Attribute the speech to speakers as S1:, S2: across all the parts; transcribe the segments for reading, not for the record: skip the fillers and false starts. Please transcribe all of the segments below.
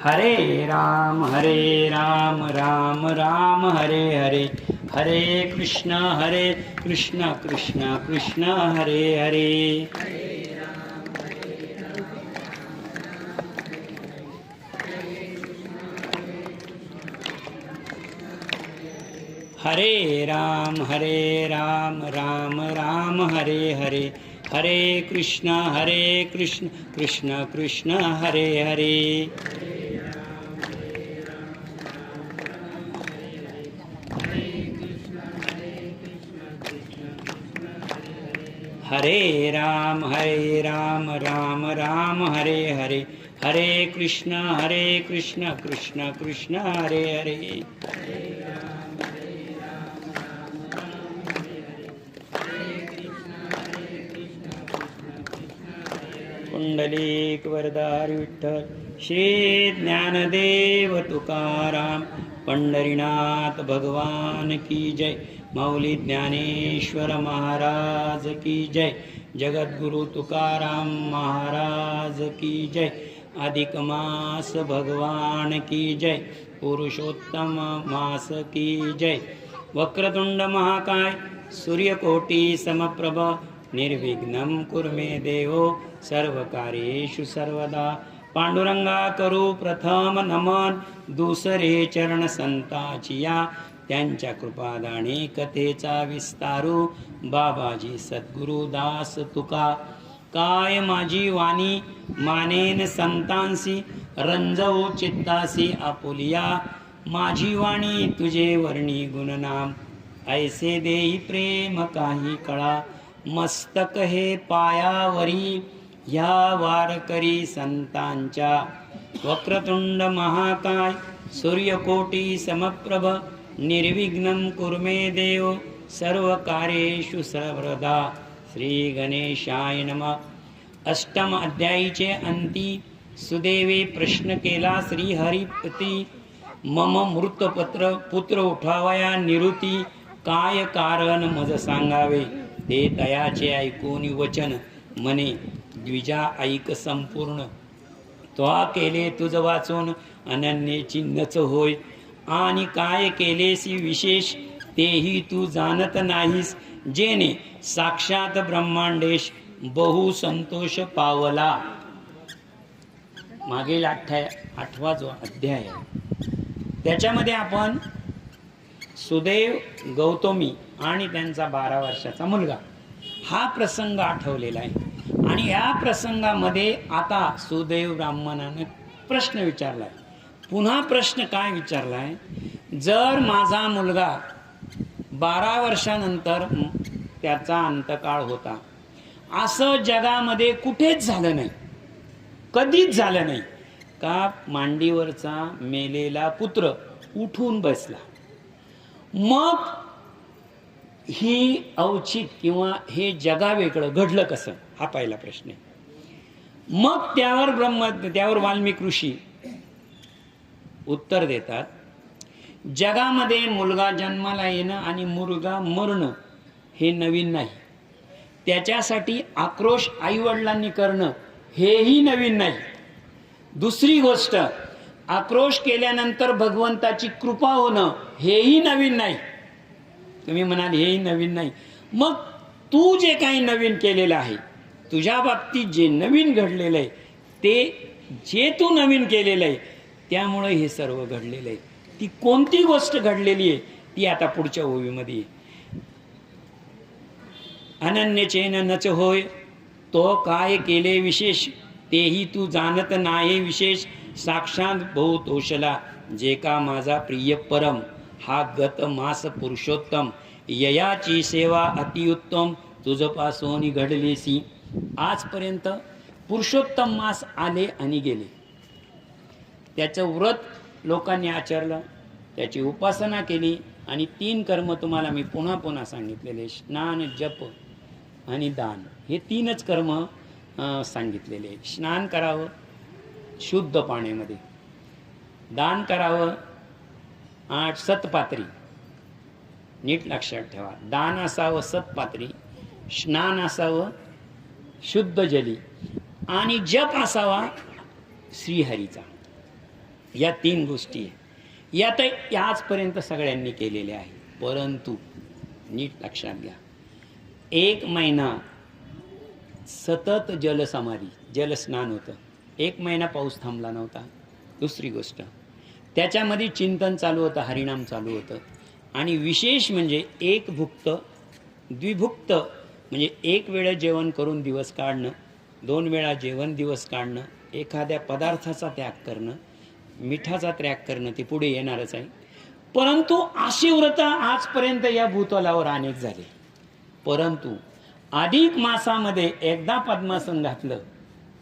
S1: हरे राम राम राम हरे हरे, हरे कृष्ण कृष्ण कृष्ण हरे हरे। हरे राम राम हरे हरे, हरे कृष्ण कृष्ण कृष्ण हरे हरे। हरे राम राम हरे हरे, हरे कृष्ण कृष्ण कृष्ण हरे हरे। पुंडलिक वरदारी विठ्ठल, श्री ज्ञानदेव तुकाराम, पंढरीनाथ भगवान की जय, माऊली ज्ञानेश्वर महाराज की जय, जगद्गुरु तुकाराम महाराज की जय, अधिक मास भगवान की जय, पुरुषोत्तम मास की जय। वक्रतुंड महाकाय सूर्यकोटि समप्रभ, निर्विघ्नं कुरु मे देवो सर्वकार्येषु सर्वदा। पांडुरंगा करू प्रथम नमन, दुसरे चरण संतांची या, त्यांच्या कृपादाने कथेचा विस्तारू, बाबाजी सद्गुरु दास तुका। काय माझी वाणी मानेन संतांसी, रंजवू चित्तासी आपुलिया, माझी वाणी तुझे वर्णी गुणनाम, ऐसे देई प्रेम काही कळा। मस्तक हे पायावरी ह्या वारकरी संतांच्या, वक्रतुंड महाकाय सूर्यकोटि समप्रभ, निर्विघ्नं कुरु मे देव सर्व कार्येषु सर्वदा। श्री गणेशाय नमः। अष्टम अध्यायीचे अंती सुदेवे प्रश्न केला श्रीहरिपती, मम मृतपत्र पुत्र उठावया निरुती, काय कारण मज सांगावे। ते तयाचे ऐकून वचन म्हणे, द्विजा ऐक संपूर्ण, त्वा केले तुझ वाचून अनन्येची नच होय, आणि काय केलेसी विशेष तेही तू जाणत नाहीस, जेने साक्षात ब्रह्मांडेश बहु संतोष पावला। मागील 8वा जो अध्याय आहे त्याच्यामध्ये आपण सुदेव, गौतमी आणि त्यांचा 12 वर्षाचा मुलगा हा प्रसंग आठवलेला आहे। आणि या प्रसंगामध्ये आता सुदेव ब्राह्मणाने प्रश्न विचारलाय। पुन्हा प्रश्न काय विचारलाय, जर माझा मुलगा 12 वर्षानंतर त्याचा अंतकाळ होता, असं जगामध्ये कुठेच झालं नाही, कधीच झालं नाही का मांडीवरचा मेलेला पुत्र उठून बसला, मग ही औचित किंवा हे जगावेगळं घडलं कसं, हा पहिला प्रश्न आहे। मग त्यावर वाल्मिक ऋषी उत्तर देतात, जगामध्ये मुलगा जन्माला येणं आणि मुलगा मरणं हे नवीन नाही, त्याच्यासाठी आक्रोश आईवडिलांनी करणं हेही नवीन नाही। दुसरी गोष्ट, आक्रोश केल्यानंतर भगवंताची कृपा होणं हेही नवीन नाही। तुम्ही म्हणाल हेही नवीन नाही, मग तू जे काही नवीन केलेलं आहे, तुझ्या बाबतीत जे नवीन घडलेलं आहे, ते जे तू नवीन केलेलं आहे त्यामुळे हे सर्व घडलेलं आहे। ती कोणती गोष्ट घडलेली आहे ती आता पुढच्या ओवीमध्ये, अनन्यचेन नच होय, तो काय केले विशेष तेही तू जाणत नाही विशेष, साक्षात बहु तोषला जे का माझा प्रिय परम, हा गत मास पुरुषोत्तम, ययाची सेवा अतिउत्तम, तुझपासून घडलेसी। आजपर्यंत पुरुषोत्तम मास आले आणि गेले, त्याचं व्रत लोकांनी आचरलं, त्याची उपासना केली, आणि 3 कर्म तुम्हाला मी पुन्हा पुन्हा सांगितलेले, स्नान जप आणि दान, हे 3च कर्म सांगितलेले। स्नान करावं शुद्ध पाण्यामध्ये, दान करावं 8 सतपात्री, नीट लक्षात ठेवा, दान असावं सतपात्री, स्नान असावं शुद्ध जली, आणि जप असावा श्रीहरीचा। या 3 गोष्टी आहे. यात आजपर्यंत सगळ्यांनी केलेल्या आहे. परंतु नीट लक्षात घ्या, 1 महिना सतत जलसमाधी जलस्नान होतं. 1 महिना पाऊस थांबला नव्हता. दुसरी गोष्ट, त्याच्यामध्ये चिंतन चालू होतं, हरिनाम चालू होतं. आणि विशेष म्हणजे 1 भुक्त, द्विभुक्त म्हणजे 1 वेळा जेवण करून दिवस काढणं, 2 वेळा जेवण दिवस काढणं, एखाद्या पदार्थाचा त्याग करणं, मिठाचा त्याग करणं, ते पुढे येणारच आहे. परंतु अशी व्रत आजपर्यंत या भूतलावर अनेक झाले. परंतु अधिक मासामध्ये एकदा पद्मासन घातलं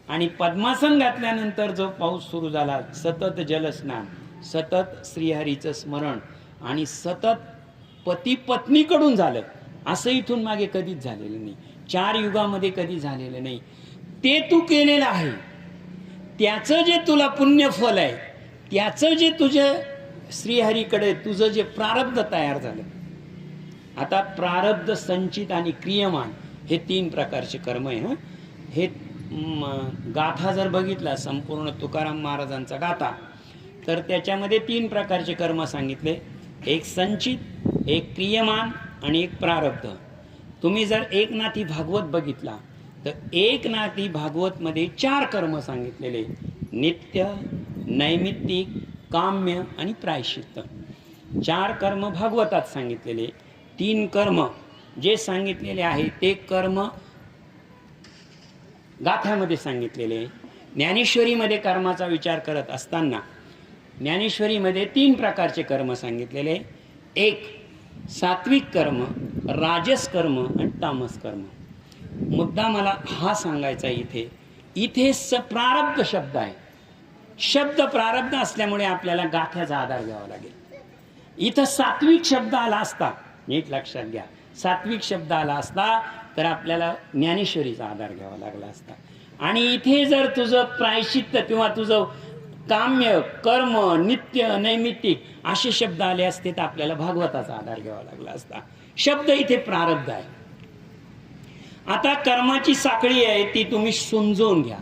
S1: आणि पद्मासन घातल्यानंतर जो पाऊस सुरू झाला, सतत जलस्नान, सतत श्रीहरीचं स्मरण आणि सतत पती पत्नीकडून झालं, असं इथून मागे कधीच झालेलं नाही. 4 युगामध्ये कधी झालेलं नाही. ते तू केलेलं आहे, त्याचं जे तुला पुण्यफल आहे, त्याचं जे तुझ्या श्रीहरीकडे तुझं जे प्रारब्ध तयार झालं. आता प्रारब्ध, संचित आणि क्रियमान हे 3 प्रकारचे कर्म आहे. हं, हे गाथा जर बघितला संपूर्ण तुकाराम महाराजांचा गाथा, तर त्याच्यामध्ये 3 प्रकारचे कर्म सांगितले. एक संचित, एक क्रियमान आणि एक प्रारब्ध. तुम्ही जर एकनाथी भागवत बघितला तर एकनाथी भागवत मध्ये 4 कर्म सांगितलेले: नित्य, नैमित्तिक, काम्य आणि प्रायश्चित्त. 4 कर्म भागवतात सांगितलेले. 3 कर्म जे सांगितलेले आहे ते कर्म गाथ्यामध्ये सांगितलेले. ज्ञानेश्वरीमध्ये कर्माचा विचार करत असताना ज्ञानेश्वरीमध्ये 3 प्रकारचे कर्म सांगितलेले. एक सात्विक कर्म, राजस कर्म आणि तामस कर्म. मुद्दा मला हा सांगायचा इथे प्रारब्ध शब्द आहे. शब्द प्रारब्ध असल्यामुळे आपल्याला गाथ्याचा आधार घ्यावा लागेल. इथं सात्विक शब्द आला असता, नीट लक्षात घ्या, सात्विक शब्द आला असता तर आपल्याला ज्ञानेश्वरीचा आधार घ्यावा लागला असता. आणि इथे जर तुझं प्रायश्चित्त किंवा तुझं काम्य, कर्म, नित्य, नैमित्तिक असे शब्द आले असते तर आपल्याला भागवताचा आधार घ्यावा लागला असता. शब्द इथे प्रारब्ध आहे. आता कर्माची साखळी आहे ती तुम्ही समजून घ्या.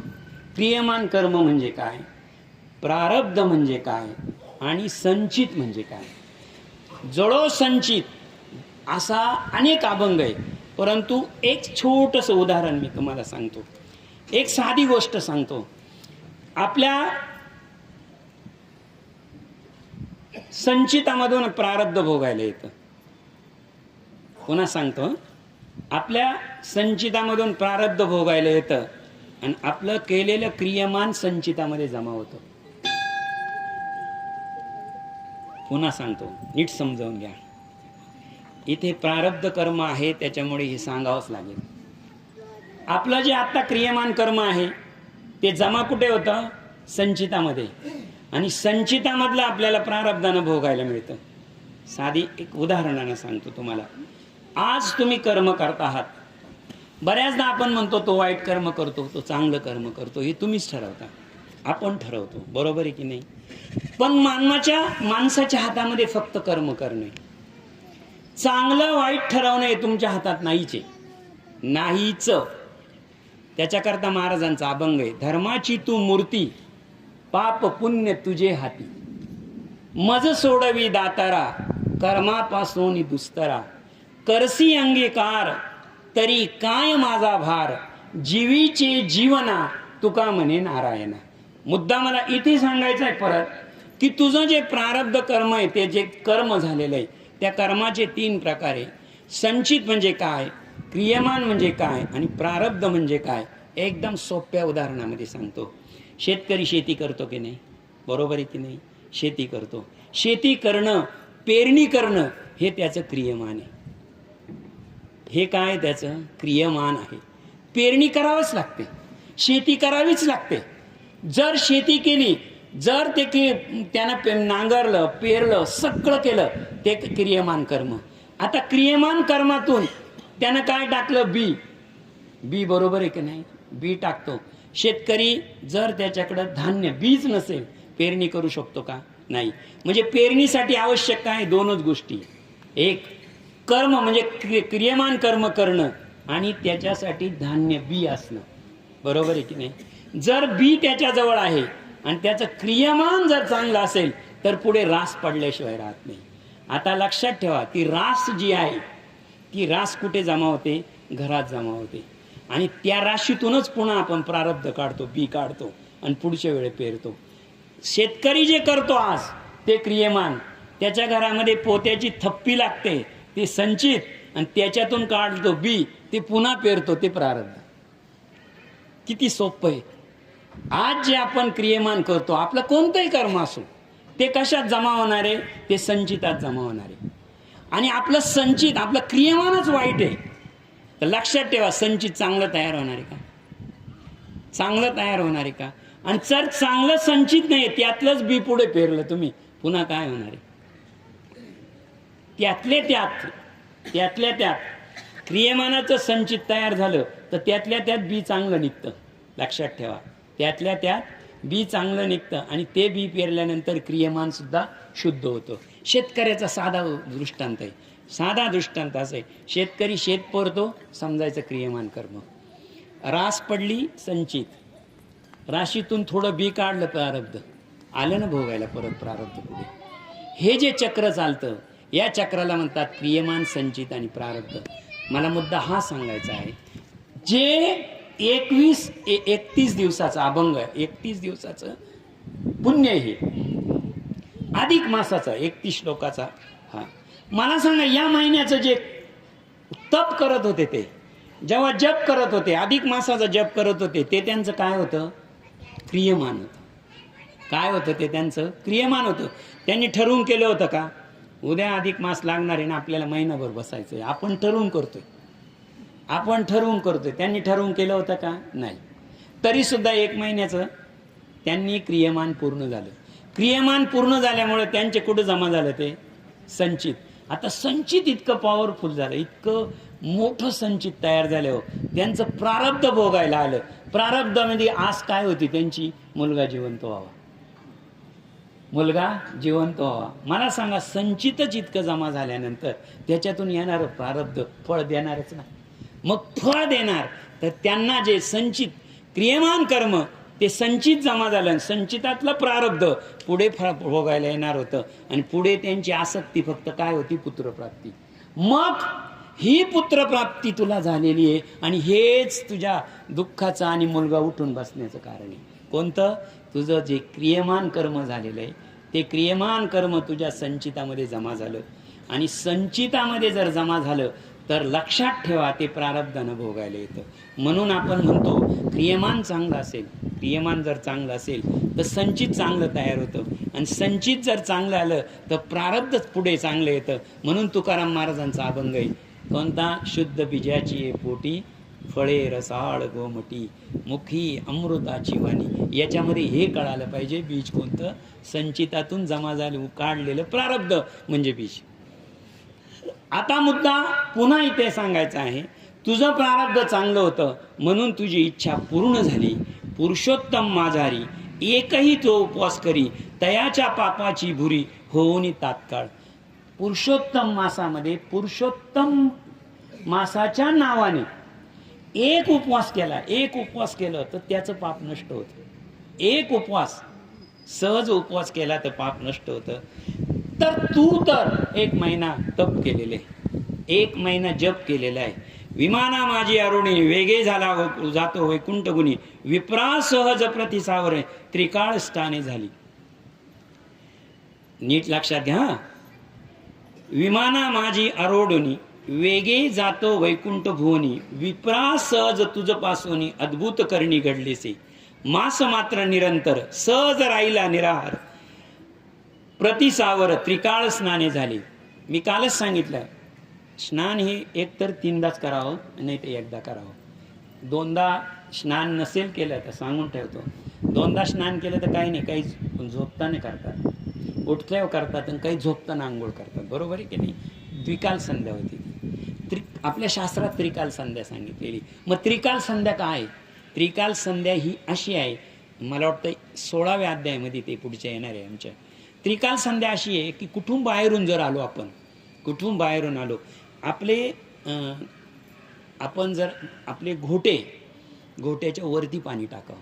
S1: क्रियमान कर्म म्हणजे काय, प्रारब्ध म्हणजे काय आणि संचित म्हणजे काय. जळो संचित असा अनेक अभंग आहे. परंतु एक छोटंसं उदाहरण मी तुम्हाला सांगतो. एक साधी गोष्ट सांगतो. आपल्या संचितामधून प्रारब्ध भोगायला येतं. पुन्हा सांगतो, आपल्या संचितामधून प्रारब्ध भोगायला येतं आणि आपलं केलेलं क्रियमान संचितामध्ये जमा होतं. पुन्हा सांगतो, नीट समजावून घ्या. इथे प्रारब्ध कर्म आहे त्याच्यामुळे हे सांगावंच लागेल. आपलं जे आता क्रियमान कर्म आहे ते जमा कुठे होतं, संचितामध्ये. आणि संचितामधलं आपल्याला प्रारब्धानं भोगायला मिळतं. साधी एक उदाहरणानं सांगतो तुम्हाला. आज तुम्ही कर्म करत आहात. बऱ्याचदा आपण म्हणतो तो वाईट कर्म करतो, तो चांगलं कर्म करतो. हे तुम्हीच ठरवता, आपण ठरवतो, बरोबर आहे की नाही. पण माणसाच्या हातामध्ये फक्त कर्म करणे, चांगलं वाईट ठरवणं हे तुमच्या हातात नाहीच. त्याच्याकरता महाराजांचा अभंग आहे: धर्माची तू मूर्ती, पाप पुण्य तुझे हाती. मज सोडवी दातारा, कर्मापासून दुस्तरा. करसी अंगीकार, तरी काय माझा भार. जीवीचे जीवना, तुका म्हणे नारायणा. मुद्दा मला इथे सांगायचा आहे परत, की तुझं जे प्रारब्ध कर्म आहे, ते जे कर्म झालेलं आहे, त्या कर्माचे 3 प्रकार आहे. संचित म्हणजे काय, क्रियमान म्हणजे काय आणि प्रारब्ध म्हणजे काय. एकदम सोप्या उदाहरणामध्ये सांगतो. शेतकरी शेती करतो की नाही, बरोबर आहे की नाही. शेती करतो. शेती करणं, पेरणी करणं हे त्याचं क्रियमान आहे. हे काय त्याचं क्रियमान आहे. पेरणी करावंच लागते, शेती करावीच लागते. जर शेती केली, जर ते त्यानं नांगरलं, पेरलं, सगळं केलं, ते क्रियमान कर्म. आता क्रियमान कर्मातून त्यानं काय टाकलं, बी, बरोबर आहे की नाही. बी टाकतो. शेतकरी जर त्याच्याकडं धान्य बीज नसेल, पेरणी करू शकतो का, नाही. म्हणजे पेरणीसाठी आवश्यक काय, 2च गोष्टी. एक कर्म म्हणजे क्रियमान कर्म करणं आणि त्याच्यासाठी धान्य बी असणं, बरोबर आहे की नाही. जर बी त्याच्याजवळ आहे आणि त्याचं क्रियमान जर चांगलं असेल तर पुढे रास पडल्याशिवाय राहत नाही. आता लक्षात ठेवा, ती रास जी आहे ती रास कुठे जमा होते? घरात जमा होते. आणि त्या राशीतूनच पुन्हा आपण प्रारब्ध काढतो, बी काढतो आणि पुढच्या वेळे पेरतो. शेतकरी जे करतो आज ते क्रियमान, त्याच्या घरामध्ये पोत्याची थप्पी लागते, ते संचित, आणि त्याच्यातून काढतो बी, ते पुन्हा पेरतो, ते प्रारब्ध. किती सोपं आहे. आज जे आपण क्रियमान करतो, आपलं कोणतंही कर्म असो, ते कशात जमा होणार आहे? ते संचितात जमा होणार आहे. आणि आपलं संचित, आपलं क्रियमानच वाईट आहे, तर लक्षात ठेवा, संचित चांगलं तयार होणार आहे का? चांगलं तयार होणार आहे का? आणि जर चांगलं संचित नाही, त्यातलंच बी पुढे पेरलं तुम्ही, पुन्हा काय होणार आहे? त्यातल्या त्यात क्रियमानाचं संचित तयार झालं तर त्यातल्या त्यात बी चांगलं निघतं. लक्षात ठेवा, त्यातल्या त्यात बी चांगलं निघतं आणि ते बी पेरल्यानंतर क्रियमान सुद्धा शुद्ध होतं. शेतकऱ्याचा साधा दृष्टांत आहे. साधा दृष्टांत असं आहे, शेतकरी शेत पेरतो, समजायचं क्रियमान कर्म. रास पडली संचित, राशीतून थोडं बी काढलं, प्रारब्ध आलं ना भोगायला परत प्रारब्ध पुढे. हे जे चक्र चालतं, या चक्राला म्हणतात क्रियमान, संचित आणि प्रारब्ध. मला मुद्दा हा सांगायचा आहे, जे 31 दिवसाचा अभंग आहे, 31 दिवसाचं पुण्य, हे अधिक मासाचा 31 श्लोकाचा. हा, मला सांगा, या महिन्याचं जे तप करत होते, ते जेव्हा जप करत होते, अधिक मासाचा जप करत होते, ते त्यांचं काय होतं? क्रियमान होतं. काय होतं ते? त्यांचं क्रियमान होतं. त्यांनी ठरवून केलं होतं का उद्या अधिक मास लागणार आहे ना, आपल्याला महिनाभर बसायचं आहे? आपण ठरवून करतोय. त्यांनी ठरवून केलं होतं का? नाही. तरी सुद्धा 1 महिन्याचं त्यांनी क्रियमान पूर्ण झालं. क्रियमान पूर्ण झाल्यामुळे त्यांचे कुठं जमा झालं? ते संचित. आता संचित इतकं पॉवरफुल झालं, इतकं मोठं संचित तयार झालं, हो, त्यांचं प्रारब्ध भोगायला आलं. प्रारब्धामध्ये आस काय होती त्यांची? मुलगा जिवंत व्हावा. मला सांगा, संचितच इतकं जमा झाल्यानंतर त्याच्यातून येणारं प्रारब्ध फळ देणारच ना. मग फळ देणार तर त्यांना जे संचित क्रियमान कर्म, ते संचित जमा झालं, संचितातलं प्रारब्ध पुढे फळ भोगायला येणार होतं. आणि पुढे त्यांची आसक्ती फक्त काय होती? पुत्रप्राप्ती. मग ही पुत्रप्राप्ती तुला झालेली आहे, आणि हेच तुझ्या दुःखाचं आणि मुलगा उठून बसण्याचं कारण आहे. कोणतं? तुझं जे क्रियमान कर्म झालेलं आहे, ते क्रियमान कर्म तुझ्या संचितामध्ये जमा झालं. आणि संचितामध्ये जर जमा झालं तर लक्षात ठेवा, ते प्रारब्धानं भोगायला येतं. म्हणून आपण म्हणतो, क्रियमान चांगलं असेल, क्रियमान जर चांगलं असेल तर संचित चांगलं तयार होतं, आणि संचित जर चांगलं आलं तर प्रारब्धच पुढे चांगलं येतं. म्हणून तुकाराम महाराजांचा अभंग आहे कोणता? शुद्ध बीजाची पोटी, फळे रसाळ गोमटी, मुखी अमृताची वाणी. याच्यामध्ये हे कळालं पाहिजे, बीज कोणतं? संचितातून जमा झालं काढलेलं प्रारब्ध म्हणजे बीज. आता मुद्दा पुन्हा इथे सांगायचा आहे, तुझं प्रारब्ध चांगलं होतं म्हणून तुझी इच्छा पूर्ण झाली. पुरुषोत्तम माझारी एकही तो उपवास करी, तयाच्या पापाची भुरी होऊनी तात्काळ. पुरुषोत्तम मासामध्ये, पुरुषोत्तम मासाच्या नावाने एक उपवास केलं तर त्याचं पाप नष्ट होतं. एक उपवास, सहज उपवास केला तर पाप नष्ट होतं. तर तू तर 1 महिना तप केलेले, 1 महिना जप केलेला आहे. विमाना माझी अरुणी, वेगे झाला जातो वैकुंठ गुणी, विप्रा सहज प्रतिसावर त्रिकाळ स्थाने झाली. नीट लक्षात घ्या. विमाना माझी अरोडणी, वेगे जातो वैकुंठ भुवनी, विप्रा सहज तुझ पासोनी, अद्भुत करणी घडलेसे. मास मात्र निरंतर, सहज राहिला निराहार, प्रतिसावर त्रिकाळ स्नाने झाली. मी कालच सांगितलं, स्नान हे एकतर 3दाच करावं, नाही तर 1दा करावं. 2दा स्नान नसेल केलं तर सांगून ठेवतो, 2दा स्नान केलं तर काही नाही, काही झोपताना करतात, उठल्यावर करतात, आणि काही झोपताना आंघोळ करतात. बरोबर आहे की नाही? द्विकाल संध्या होती. आपल्या शास्त्रात त्रिकाल संध्या सांगितलेली. मग त्रिकाल संध्या काय? त्रिकाल संध्या ही अशी आहे, मला वाटतं 16व्या अध्यायामध्ये ते पुढच्या येणार आहे आमच्या. त्रिकाल संध्या अशी आहे की कुठून बाहेरून जर आलो आपण, कुठून बाहेरून आलो, आपण जर आपले घोट्याच्या वरती पाणी टाकावं,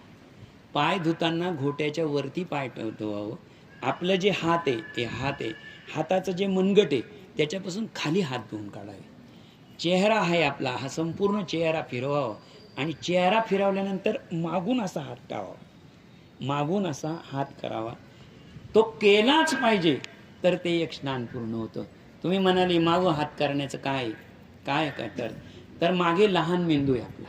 S1: पाय धुताना घोट्याच्या वरती पाय धुवावं. आपलं जे हात आहे हे हात आहे, हाताचं जे मनगट आहे त्याच्यापासून खाली हात धुवून काढावे. चेहरा आहे आपला, हा संपूर्ण चेहरा फिरवावा आणि चेहरा फिरवल्यानंतर मागून असा हात टाळावा, मागून असा हात करावा. तो केलाच पाहिजे तर ते एक स्नान पूर्ण होतं. तुम्ही म्हणाले मागं हात करण्याचं काय काय तर मागे लहान मेंदू आहे आपला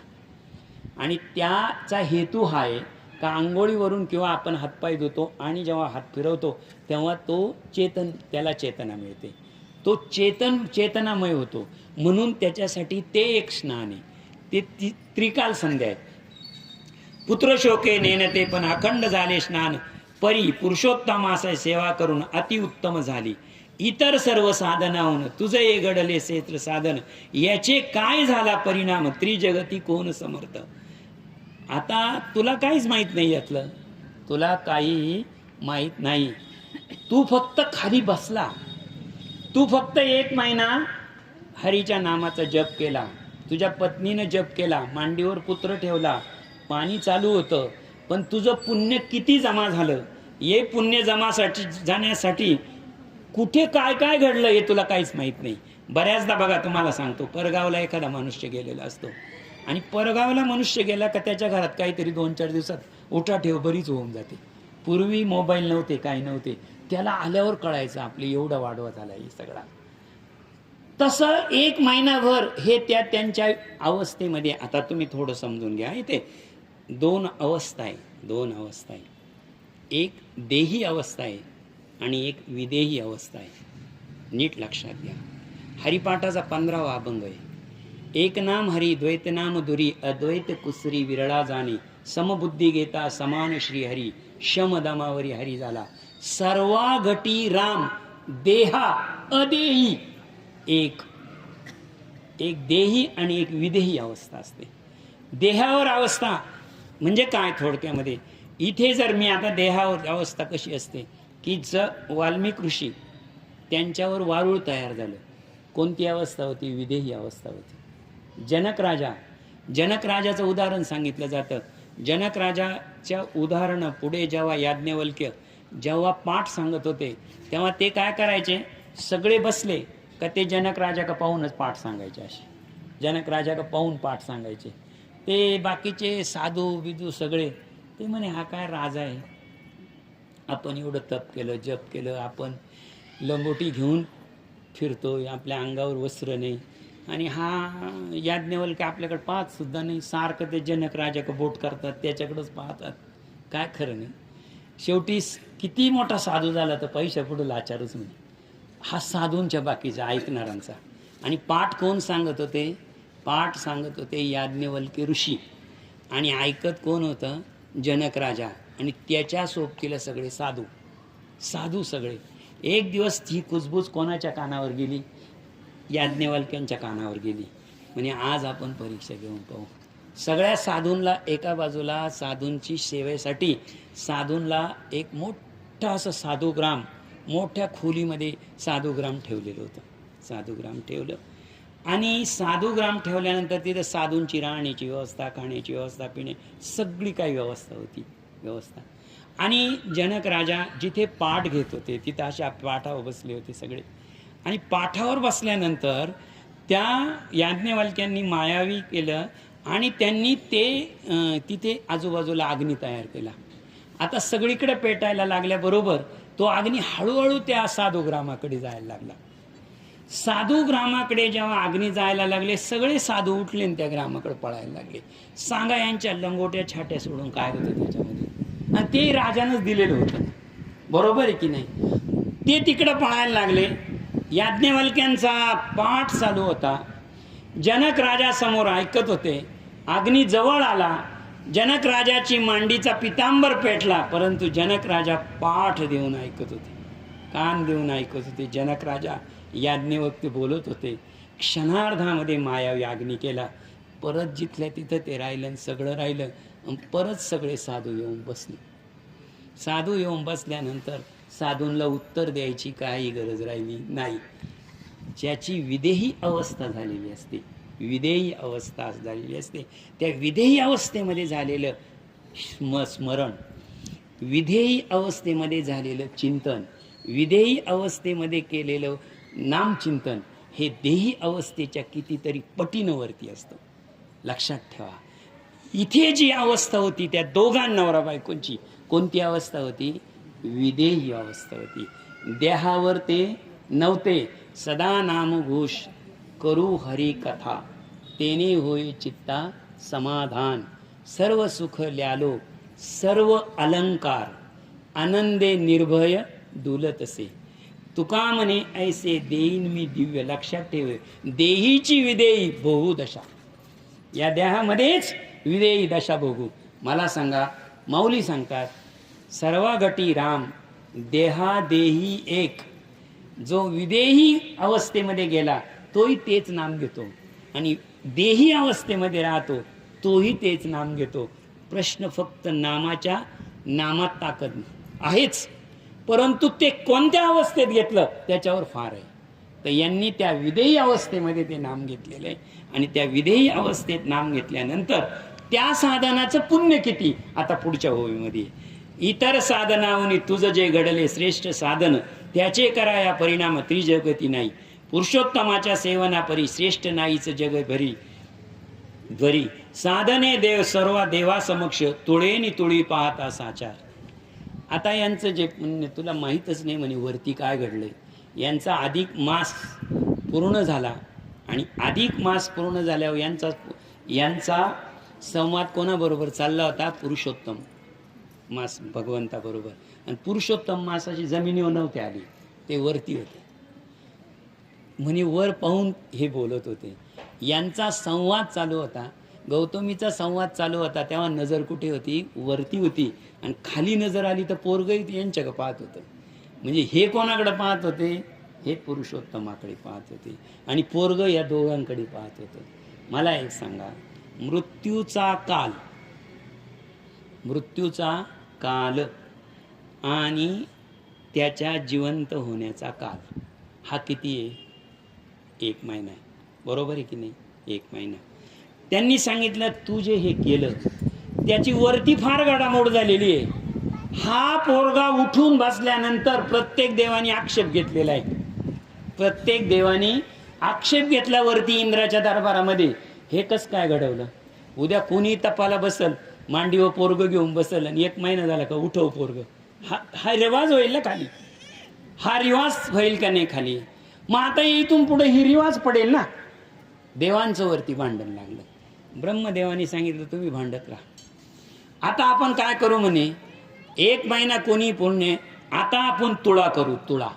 S1: आणि त्याचा हेतू हा आहे का आंघोळीवरून किंवा आपण हातपाय धुतो आणि जेव्हा हात फिरवतो तेव्हा तो त्याला चेतना मिळते, तो चेतनामय होतो. म्हणून त्याच्यासाठी ते एक स्नान आहे, ते त्रिकाल संध्या आहे. पुत्रशोके नेनते पण अखंड झाले स्नान, परी पुरुषोत्तमास सेवा करून अतिउत्तम झाली. इतर सर्व साधनाहून तुझे ये घडले क्षेत्र साधन, याचे काय झाला परिणाम त्रिजगती कोण समर्थ. आता तुला काहीच माहित नाही यातलं, तुला काही माहित नाही. तू फक्त खाली बसला, तू फक्त 1 महिना हरीच्या नामाचा जप केला, तुझ्या पत्नीनं जप केला, मांडीवर पुत्र ठेवला, पाणी चालू होतं, पण तुझं पुण्य किती जमा झालं, हे पुण्य जाण्यासाठी कुठे काय काय घडलं हे तुला काहीच माहीत नाही. बऱ्याचदा बघा तुम्हाला सांगतो, परगावला एखादा मनुष्य गेलेला असतो आणि परगावला मनुष्य गेला का त्याच्या घरात काहीतरी 2-4 दिवसात उठाठेव बरीच होऊन जाते. पूर्वी मोबाईल नव्हते, काही नव्हते, त्याला आल्यावर कळायचं आपले एवढा वाढवा झाला हे सगळा. तसं 1 महिनाभर हे त्यांच्या अवस्थेमध्ये. आता तुम्ही थोडं समजून घ्या, इथे 2 अवस्था आहे, 2 अवस्था आहे. एक देही अवस्था आहे आणि एक विदेही अवस्था आहे. नीट लक्षात घ्या. हरिपाठाचा 15वा अभंग आहे. एक नाम हरी द्वैत नाम दुरी, अद्वैत कुसरी विरळा जाणे, समबुद्धी घेता समान श्री हरी, शम दमावरी हरी झाला. सर्वा घटी राम देहा अदेही. एक देही आणि एक विदेही अवस्था असते. देहावर अवस्था म्हणजे काय थोडक्यामध्ये, इथे जर मी आता देहावर अवस्था कशी असते की वाल्मिक ऋषी त्यांच्यावर वारुळ तयार झालं, कोणती अवस्था होती, विदेही अवस्था होती. जनक राजाचं उदाहरण सांगितलं जातं. जनक राजाच्या उदाहरणं पुढे जेव्हा याज्ञवल्क्य जेव्हा पाठ सांगत होते तेव्हा ते काय करायचे, सगळे बसले का ते जनक राजा का पाहूनच पाठ सांगायचे, असे जनक राजा का पाहून पाठ सांगायचे. ते बाकीचे साधू बिधू सगळे ते म्हणे हा काय राजा आहे, आपण एवढं तप केलं जप केलं, आपण लंगोटी घेऊन फिरतोय, आपल्या अंगावर वस्त्र नाही, आणि हा याज्ञवल्क्य आपल्याकडे पाहत सुद्धा नाही, सारखं ते जनक राजा का बोट करतात त्याच्याकडेच पाहतात, काय खरं नाही. शेवटी किती मोठा साधू झाला तर पैशा पुढे लाचारच म्हणे. हा साधूंच्या बाकीचा ऐकणाऱ्यांचा. आणि पाठ कोण सांगत होते, पाठ सांगत होते याज्ञवल्क्य ऋषी, आणि ऐकत कोण होतं, जनक राजा, आणि त्याच्या सोबतीला सगळे साधू सगळे. एक दिवस ही कुजबूज कोणाच्या कानावर गेली, याज्ञवल्क्यांच्या कानावर गेली. म्हणजे आज आपण परीक्षा घेऊन पाहू. सगळ्या साधूंना एका बाजूला साधूंची सेवेसाठी साधूंना एक मोठा असं साधुग्राम, मोठ्या खोलीमध्ये साधुग्राम ठेवलेलं होतं. साधुग्राम ठेवलं आणि साधुग्राम ठेवल्यानंतर तिथं साधूंची राहण्याची व्यवस्था, खाण्याची व्यवस्था, पिणे सगळी काही व्यवस्था होती, व्यवस्था. आणि जनक राजा जिथे पाठ घेत होते तिथं अशा पाठावर बसले होते सगळे. आणि पाठावर बसल्यानंतर त्या याज्ञवल्क्यांनी मायावी केलं आणि त्यांनी ते तिथे आजूबाजूला अग्नी तयार केला. आता सगळीकडे पेटायला लागल्याबरोबर तो अग्नी हळूहळू त्या साधुग्रामाकडे जायला लागला. साधुग्रामाकडे जेव्हा अग्नी जायला लागले, सगळे साधू उठले आणि त्या ग्रामाकडे पळायला लागले. सांगा यांच्या लंगोट्या छाट्या सोडून काय होतं त्याच्यामध्ये, आणि ते राजानंच दिलेलं होतं, बरोबर आहे की नाही. ते तिकडं पळायला लागले. याज्ञवल्क्यांचा पाठ चालू होता, जनक राजा समोर ऐकत होते. अग्नी जवळ आला, जनक राजाची मांडीचा पितांबर पेटला, परंतु जनक राजा पाठ देऊन ऐकत होते, कान देऊन ऐकत होते. जनक राजा याज्ञवल्क्य बोलत होते. क्षणार्धामध्ये मायावी अग्नी केला. परत जिथल्या तिथं ते राहिलं आणि सगळं राहिलं. परत सगळे साधू येऊन बसले. साधू येऊन बसल्यानंतर साधूंना उत्तर द्यायची काही गरज राहिली नाही. ज्याची विदेही अवस्था झालेली असते, विदेही अवस्था झालेली असते, त्या विदेही अवस्थेमध्ये झालेलं स्मरण, विधेयी अवस्थेमध्ये झालेलं चिंतन, विधेयी अवस्थेमध्ये केलेलं नामचिंतन हे देही अवस्थेच्या कितीतरी पटीनं असतं. लक्षात ठेवा. इथे जी अवस्था होती त्या दोघां नवरा बायकोंची कोणती अवस्था होती? विदेही अवस्था होती. देहावर ते नव्हते. सदा नामघोष करू हरी कथा, तेने होय चित्ता समाधान, सर्व सुख ल्यालो सर्व अलंकार, आनंदे निर्भय डुलतसे. तुका म्हणे ऐसे देईन मी दिव्य. लक्षात ठेव, देहीची विदेही बहुदशा. या देहामध्येच विदेही दशा भोगू. मला सांगा, माऊली सांगतात सर्वागटी राम देहा देही एक. जो विदेही अवस्थेमध्ये गेला तोही तेच नाम घेतो आणि देही अवस्थेमध्ये राहतो तोही तेच नाम घेतो. प्रश्न फक्त नामाच्या नामात ताकद आहेच, परंतु ते कोणत्या अवस्थेत घेतलं त्याच्यावर फार आहे. तर यांनी त्या विदेही अवस्थेमध्ये ते नाम घेतलेलं आहे आणि त्या विदेही अवस्थेत नाम घेतल्यानंतर त्या साधनाचं पुण्य किती आता पुढच्या ओळीमध्ये. इतर साधनाहून तुझं जे घडले श्रेष्ठ साधन, त्याचे कराया परिणाम त्रिजगती नाही. पुरुषोत्तमाच्या सेवनापरी श्रेष्ठ नाहीच जग भरी भरी. साधने देव सर्व देवासमक्ष तुळेनी तुळी पाहता साचार. आता यांचं जे पुण्य तुला माहीतच नाही म्हणे वरती काय घडलंय. यांचा अधिक मास पूर्ण झाला आणि अधिक मास पूर्ण झाल्यावर यांचा संवाद कोणाबरोबर चालला होता? पुरुषोत्तम मास भगवंताबरोबर. आणि पुरुषोत्तम मासाची जमिनीवर नव्हते आली, ते वरती होते. म्हणे वर पाहून हे बोलत होते. यांचा संवाद चालू होता, गौतमीचा संवाद चालू होता, तेव्हा नजर कुठे होती? वरती होती. आणि खाली नजर आली तर पोरगही यांच्याकडे पाहत होतं. म्हणजे हे कोणाकडे पाहत होते? हे पुरुषोत्तमाकडे पाहत होते आणि पोरग या दोघांकडे पाहत होतं. मला एक सांगा, मृत्यूचा काल आणि त्याच्या जिवंत होण्याचा काल हा किती आहे? 1 महिना आहे. बरोबर आहे की नाही? 1 महिना. त्यांनी सांगितलं तू जे हे केलं त्याची वरती फार घडामोड झालेली आहे. हा पोरगा उठून बसल्यानंतर प्रत्येक देवानी आक्षेप घेतलेला आहे. प्रत्येक देवानी आक्षेप घेतल्यावरती इंद्राच्या दरबारामध्ये हे कसं काय घडवलं? उद्या कोणी तपाला बसल, मांडीवर पोरग घेऊन बसल आणि 1 महिना झाला का उठव पोरग. हा रिवाज होईल ना खाली? हा रिवाज होईल का नाही खाली? मग आता इथून पुढे ही रिवाज पडेल ना. देवांचं वरती भांडण लागलं. ब्रह्मदेवानी सांगितलं तुम्ही भांडत राहा. आता आपण काय करू म्हणे, 1 महिना कोणी पुण्य, आता आपण तुळा करू. तुळा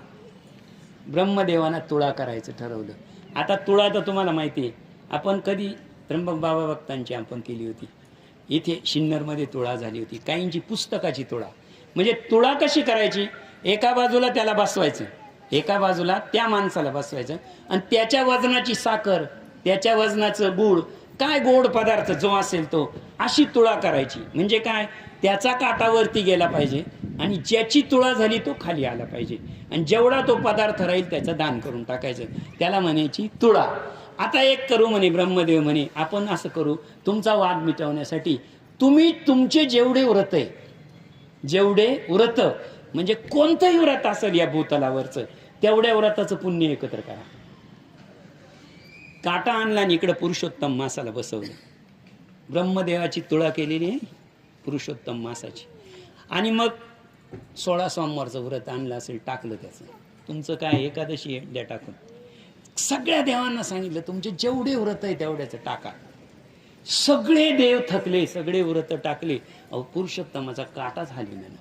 S1: ब्रह्मदेवाना तुळा करायचं ठरवलं. आता तुळा तर तुम्हाला माहिती आहे, आपण कधी त्र्यंबक बाबा भक्तांची आपण केली होती. इथे शिन्नरमध्ये तुळा झाली होती. काहींची पुस्तकाची तुळा. म्हणजे तुळा कशी करायची? एका बाजूला त्याला बसवायचं, एका बाजूला त्या माणसाला बसवायचं आणि त्याच्या वजनाची साखर, त्याच्या वजनाचं गुळ, काय गोड पदार्थ जो असेल तो, अशी तुळा करायची. म्हणजे काय? त्याचा काटावरती गेला पाहिजे आणि ज्याची तुळा झाली तो खाली आला पाहिजे आणि जेवढा तो पदार्थ राहील त्याचं दान करून टाकायचं. त्याला म्हणायची तुळा. आता एक करू म्हणे ब्रह्मदेव म्हणे, आपण असं करू, तुमचा वाद मिटवण्यासाठी तुम्ही तुमचे जेवढे व्रत आहे, जेवढे व्रत म्हणजे कोणतंही व्रत असेल या भूतलावरचं, तेवढ्या व्रताचं पुण्य एकत्र करा. काटा आणला आणि इकडं पुरुषोत्तम मासाला बसवलं. ब्रह्मदेवाची तुळा केलेली आहे पुरुषोत्तम मासाची. आणि मग 16 सोमवारचं व्रत आणलं असेल, टाकलं त्याचं. तुमचं काय एकादशी आहे द्या टाकून. सगळ्या देवांना सांगितलं तुमचे जेवढे व्रत आहे तेवढ्याचं टाका. सगळे देव थकले, सगळे व्रत टाकले. अहो पुरुषोत्तमाचा काटाच हालेना.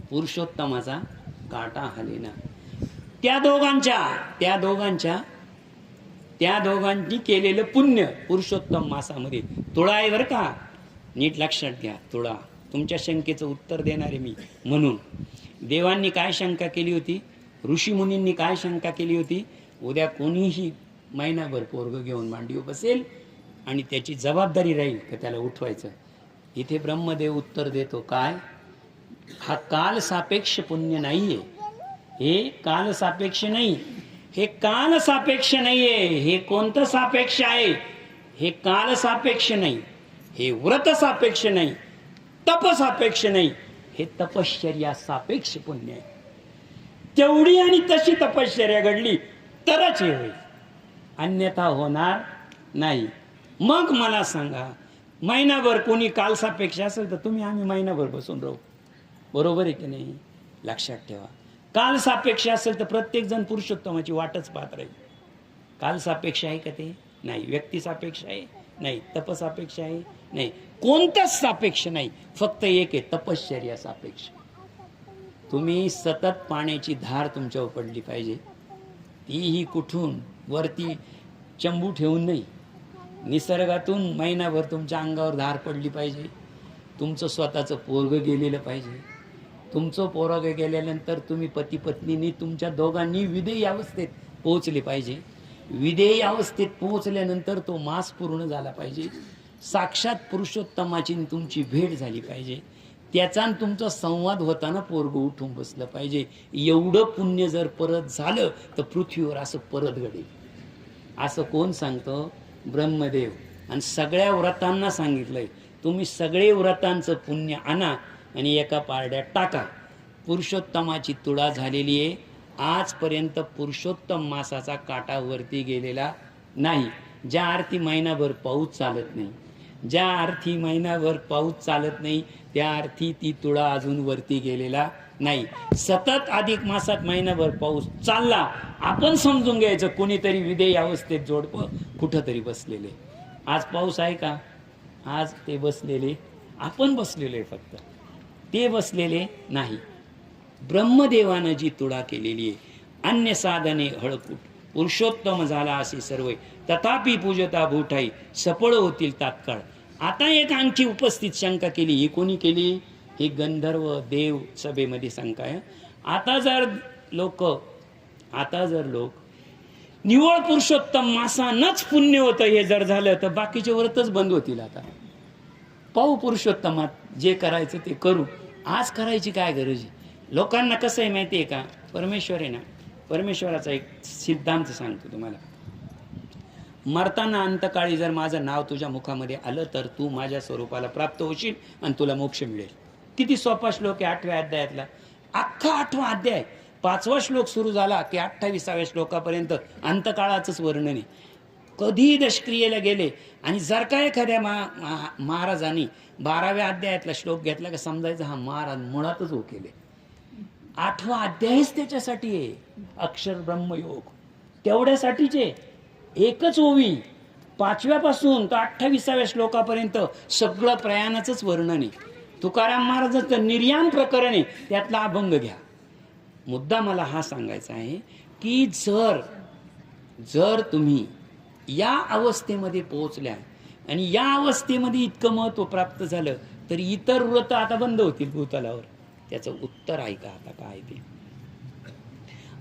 S1: पुरुषोत्तमाचा काटा हालेना. त्या दोघांनी केलेलं पुण्य पुरुषोत्तम मासामध्ये तुळा आहे बरं का. नीट लक्षात घ्या, तुळा. तुमच्या शंकेचं उत्तर देणारे मी. म्हणून देवांनी काय शंका केली होती, ऋषी मुनींनी काय शंका केली होती? उद्या कोणीही महिनाभर पोरग घेऊन मांडीवर बसेल आणि त्याची जबाबदारी राहील का त्याला उठवायचं. इथे ब्रह्मदेव उत्तर देतो काय? हा काल सापेक्ष पुण्य नाहीये. हे काल सापेक्ष नाही. हे काल सापेक्ष नाहीये. हे कोणतं सापेक्ष आहे? हे काल सापेक्ष नाही, हे व्रत सापेक्ष नाही, तपसापेक्ष नाही, हे तपश्चर्या सापेक्ष पुण्य आहे. तेवढी आणि तशी तपश्चर्या घडली तरच हे होईल, अन्यथा होणार नाही. मग मला सांगा, महिनाभर कोणी काल सापेक्ष असेल तर तुम्ही आम्ही महिनाभर बसून राहू, बरोबर आहे की नाही? लक्षात ठेवा. काल सापेक्ष असेल तर प्रत्येक जण पुरुषोत्तमाची वाटच पाहत राहील. काल सापेक्ष आहे का ते? नाही. व्यक्ती सापेक्ष आहे? नाही. तपसापेक्ष आहे? नाही. कोणताच सापेक्ष नाही. फक्त एक आहे, तपश्चर्या सापेक्ष. तुम्ही सतत पाण्याची धार तुमच्यावर पडली पाहिजे, तीही कुठून? वरती चंबू ठेवून नाही, निसर्गातून महिनाभर तुमच्या अंगावर धार पडली पाहिजे. तुमचं स्वतःचं पोरगं गेलेलं पाहिजे. तुमचं पोरगं गेल्यानंतर तुम्ही पती पत्नीने तुमच्या दोघांनी विधेयी अवस्थेत पोहोचले पाहिजे. विधेयी अवस्थेत पोहोचल्यानंतर तो मास पूर्ण झाला पाहिजे. साक्षात पुरुषोत्तमाची तुमची भेट झाली पाहिजे. त्याचा तुमचा संवाद होताना पोरगं उठून बसलं पाहिजे. एवढं पुण्य जर परत झालं तर पृथ्वीवर असं परत घडेल. असं कोण सांगतं? ब्रह्मदेव. आणि सगळ्या व्रतांना सांगितलंय, तुम्ही सगळे व्रतांचं पुण्य आणा आणि एका पारड्यात टाका. पुरुषोत्तमाची तुळा झालेली आहे. आजपर्यंत पुरुषोत्तम मासाचा काटा वरती गेलेला नाही. ज्या अर्थी महिनाभर पाऊस चालत नाही, ज्या अर्थी महिनाभर पाऊस चालत नाही, त्या अर्थी ती तुळा अजून वरती गेलेला नाही. सतत अधिक मासात महिनाभर पाऊस चालला. आपण समजून घ्यायचं कोणीतरी विधेयी अवस्थेत जोडपं कुठंतरी बसलेले. आज पाऊस आहे का? आज ते बसलेले, आपण बसलेले, फक्त ते बसलेले नाही. ब्रह्मदेवानं जी तुळा केलेली आहे, अन्य साधने हळकूट, पुरुषोत्तम झाला असे सर्व, तथापि पूजता भूठाई सफळ होतील तात्काळ. आता एक आणखी उपस्थित शंका केली. ही कोणी केली? ही गंधर्व देव सभेमध्ये शंका आहे. आता जर लोक निवळ पुरुषोत्तम मासानच पुण्य होतं हे जर झालं तर बाकीचे व्रतच बंद होतील. आता पाहू पुरुषोत्तमात जे करायचं ते करू. आज करायची काय गरज आहे? लोकांना कसं आहे माहिती आहे का? परमेश्वर आहे ना, परमेश्वराचा एक सिद्धांत सांगतो तुम्हाला. मरताना अंतकाळी जर माझं नाव तुझ्या मुखामध्ये आलं तर तू माझ्या स्वरूपाला प्राप्त होशील आणि तुला मोक्ष मिळेल. किती सोपा श्लोक आहे 8व्या अध्यायातला. अख्खा 8वा अध्याय, 5वा श्लोक सुरू झाला की 28व्या श्लोकापर्यंत अंतकाळाचंच वर्णन आहे. कधी दशक्रियेला गेले आणि जर का एखाद्या महाराजांनी 12व्या अध्यायातला श्लोक घेतला का समजायचं हा महाराज मुळातच हो केले. 8वा अध्यायच त्याच्यासाठी आहे, अक्षर ब्रह्मयोग तेवढ्यासाठीचे. एकच ओवी 5व्यापासून तर 28व्या श्लोकापर्यंत सगळं प्रयाणाचंच वर्णन आहे. तुकाराम महाराजांचं निर्याण प्रकरण आहे, त्यातला अभंग घ्या. मुद्दा मला हा सांगायचा आहे की जर तुम्ही या अवस्थेमध्ये पोहोचल्या आणि या अवस्थेमध्ये इतकं महत्व प्राप्त झालं तर इतर व्रत आता बंद होतील भूतलावर. त्याचं उत्तर आहे का आता काय ते?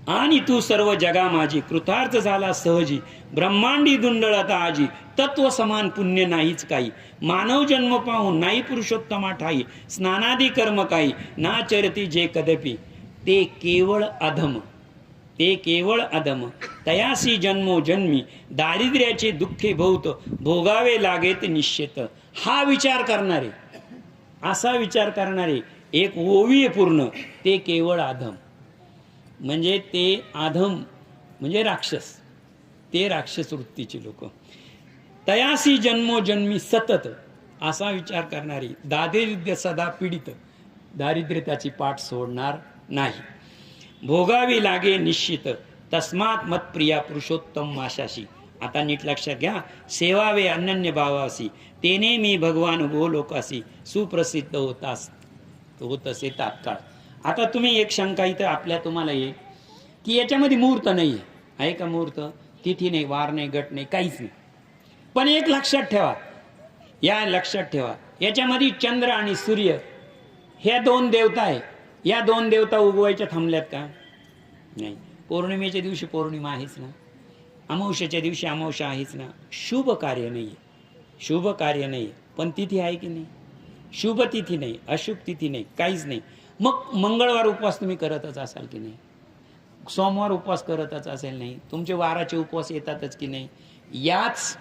S1: आणि तू सर्व जगा माझी कृतार्थ झाला सहजी, ब्रह्मांडी दुंडळता आजी, तत्व समान पुण्य नाहीच काही, मानव जन्म पाहून नाही पुरुषोत्तमा ठाई, स्नानादी कर्म काही ना चरती जे कदपि, ते केवळ अधम, ते केवळ अधम, तयासी जन्मो जन्मी, दारिद्र्याचे दुःखे बहुत, भोगावे लागेत निश्चित. हा विचार करणारे, असा विचार करणारे एक ओवी पूर्ण, ते केवळ अधम. म्हणजे ते अधम म्हणजे राक्षस, ते राक्षस वृत्तीचे लोक. तयासी जन्मोजन्मी सतत, असा विचार करणारी, दारिद्र्य सदा पीडित, दारिद्र्य त्याची पाठ सोडणार नाही. भोगावी लागे निश्चित, तस्मात मतप्रिया पुरुषोत्तम माशाशी. आता नीट लक्षात घ्या. सेवावे अनन्य भावासी, तेने मी भगवान गोलोकासी, सुप्रसिद्ध होत असे तात्काळ. आता तुम्ही एक शंका इथं आपल्या तुम्हाला येईल की याच्यामध्ये मुहूर्त नाही आहे का? मुहूर्त, तिथी नाही, वार नाही, गट नाही, काहीच नाही. पण एक लक्षात ठेवा, लक्षात ठेवा, याच्यामध्ये चंद्र आणि सूर्य ह्या दोन देवता आहे. या दोन देवता उगवायच्या थांबल्यात का? नाही. पौर्णिमेच्या दिवशी पौर्णिमा आहेच ना, अमावस्येच्या दिवशी अमावस्या आहेच ना. शुभ कार्य नाही, शुभ कार्य नाही, पण तिथी आहे की नाही? शुभ तिथी नाही, अशुभ तिथी नाही, काहीच नाही. मग मंगळवार उपवास तुम्ही करतच असाल की नाही? सोमवार उपवास करतच असेल नाही? तुमचे वाराचे उपवास येतातच की नाही? याच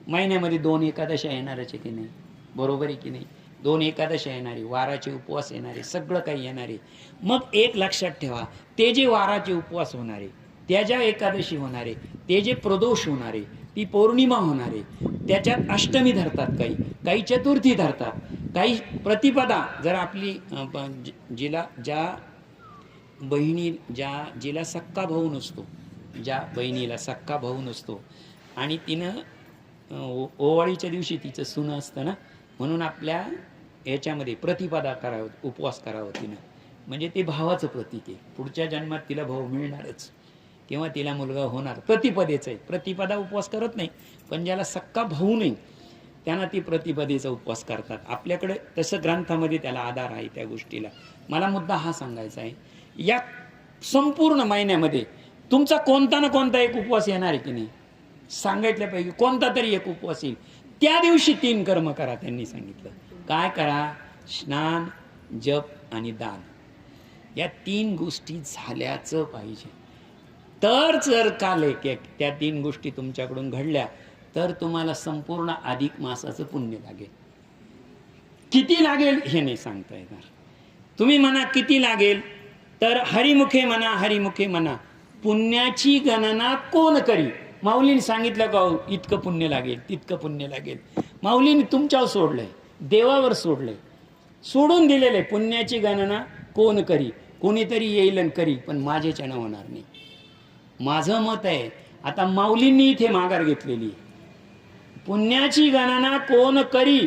S1: महिन्यामध्ये 2 एकादशा येणारच आहे की नाही? बरोबर आहे की नाही? 2 एकादशी येणारे, वाराचे उपवास येणारे, सगळं काही येणारे. मग एक लक्षात ठेवा, ते जे वाराचे उपवास होणारे, त्या ज्या एकादशी होणारे, ते जे प्रदोष होणारे, ती पौर्णिमा होणारे, त्याच्यात अष्टमी धरतात, काही काही चतुर्थी धरतात, काही प्रतिपदा. जर आपली जिला ज्या बहिणी जिला सक्का भाऊ नसतो, ज्या बहिणीला सक्का भाऊ नसतो आणि तिनं ओवाळीच्या दिवशी तिचं सून असतं ना, म्हणून आपल्या याच्यामध्ये प्रतिपदा करावं, उपवास करावं तिनं, म्हणजे ते भावाचं प्रतीक आहे. पुढच्या जन्मात तिला भाऊ मिळणारच, तेव्हा तिला मुलगा होणार. प्रतिपदेचं आहे. प्रतिपदा उपवास करत नाही, पण ज्याला सक्का भाऊ नाही त्यांना ती प्रतिपदेचा उपवास करतात. आपल्याकडे तसं ग्रंथामध्ये त्याला आधार आहे त्या गोष्टीला. मला मुद्दा हा सांगायचा आहे, या संपूर्ण महिन्यामध्ये तुमचा कोणता ना कोणता एक उपवास येणार आहे की नाही, सांगितल्यापैकी कोणता तरी एक उपवास येईल. त्या दिवशी 3 कर्म करा. त्यांनी सांगितलं काय करा? स्नान, जप आणि दान. या 3 गोष्टी झाल्याचं पाहिजे. तर जर काले त्या 3 गोष्टी तुमच्याकडून घडल्या तर तुम्हाला संपूर्ण अधिक मासाचं पुण्य लागेल. किती लागेल हे नाही सांगता येणार. तुम्ही म्हणा किती लागेल, तर हरिमुखे म्हणा, हरिमुखे म्हणा, पुण्याची गणना कोण करी. माऊलीने सांगितलं का इतकं पुण्य लागेल, तितकं पुण्य लागेल. माऊलीने तुमच्यावर सोडलंय, देवावर सोडलंय, सोडून दिलेले. पुण्याची गणना कोण करी, कोणीतरी येईल आणि करी, पण माझ्याच्यानं होणार नाही. माझं मत आहे, आता माऊलींनी इथे माघार घेतलेली. पुण्याची गणना कोण करी,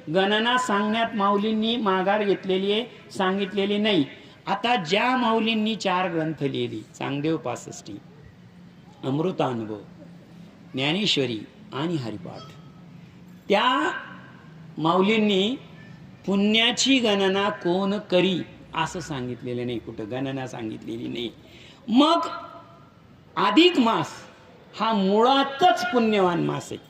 S1: गणना सांगण्यात माऊलींनी माघार घेतलेली आहे, सांगितलेली नाही. आता ज्या माऊलींनी 4 ग्रंथ लिहिली, चांगदेव 65, अमृतानुभव, ज्ञानेश्वरी आणि हरिपाठ, त्या माऊलींनी पुण्याची गणना कोण करी असं सांगितलेलं नाही, कुठं गणना सांगितलेली नाही. मग अधिक मास हा मुळातच पुण्यवान मास आहे,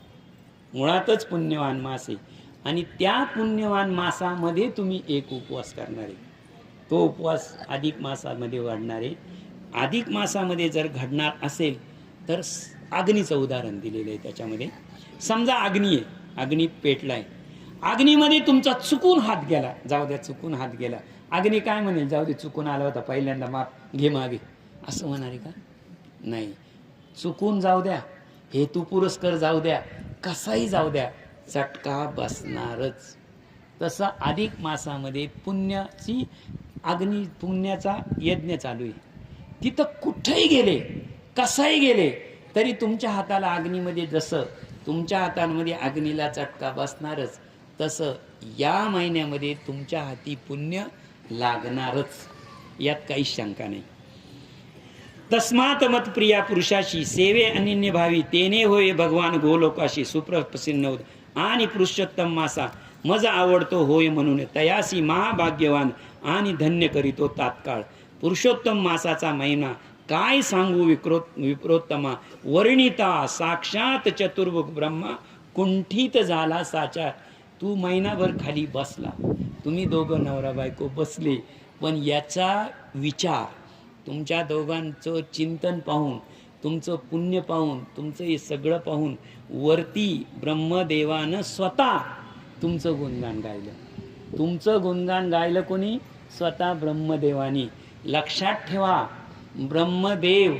S1: मुळातच पुण्यवान मास आहे. आणि त्या पुण्यवान मासामध्ये तुम्ही एक उपवास करणार आहे. तो उपवास अधिक मासामध्ये वाढणार आहे. अधिक मासामध्ये जर घडणार असेल तर अग्नीचं उदाहरण दिलेलं आहे त्याच्यामध्ये. समजा अग्नी आहे, अग्नी पेटलाय, अग्नीमध्ये तुमचा चुकून हात गेला, जाऊ द्या चुकून हात गेला, अग्नी काय म्हणेल? जाऊ दे चुकून आला होता, पहिल्यांदा माप घे मागे, असं होणार आहे का? नाही. चुकून जाऊ द्या, हेतू पुरस्कर जाऊ द्या, कसाही जाऊ द्या, चटका बसणारच. तसं अधिक मासामध्ये पुण्याची अग्नी, पुण्याचा यज्ञ चालू आहे. तिथं कुठेही गेले, कसाही गेले तरी तुमच्या हाताला अग्नीमध्ये, जसं तुमच्या हातांमध्ये अग्नीला चटका बसणारच, तसं या महिन्यामध्ये तुमच्या हाती पुण्य लागणारच, यात काही शंका नाही. तस्मात मत प्रिया पुरुषाशी सेवे अनन्य भावी, तेने होय भगवान गोलोकाशी सुप्रसिन्न होत. आणि पुरुषोत्तम मासा मज आवडतो होय म्हणून तयासी महाभाग्यवान आणि धन्य करीतो तात्काळ. पुरुषोत्तम मासाचा महिना काय सांगू विप्रोत्तमा, वर्णिता साक्षात चतुर्मुख ब्रह्मा, कुंठित झाला साचार. तू महिनाभर खाली बसला, तुम्ही दोघं नवरा बायको बसले, पण याचा विचार, तुमच्या दोघांचं चिंतन पाहून, तुमचं पुण्य पाहून, तुमचं हे सगळं पाहून वरती ब्रह्मदेवानं स्वतः तुमचं गुणगान गायलं. तुमचं गुणगान गायलं कोणी? स्वतः ब्रह्मदेवानी. लक्षात ठेवा, ब्रह्मदेव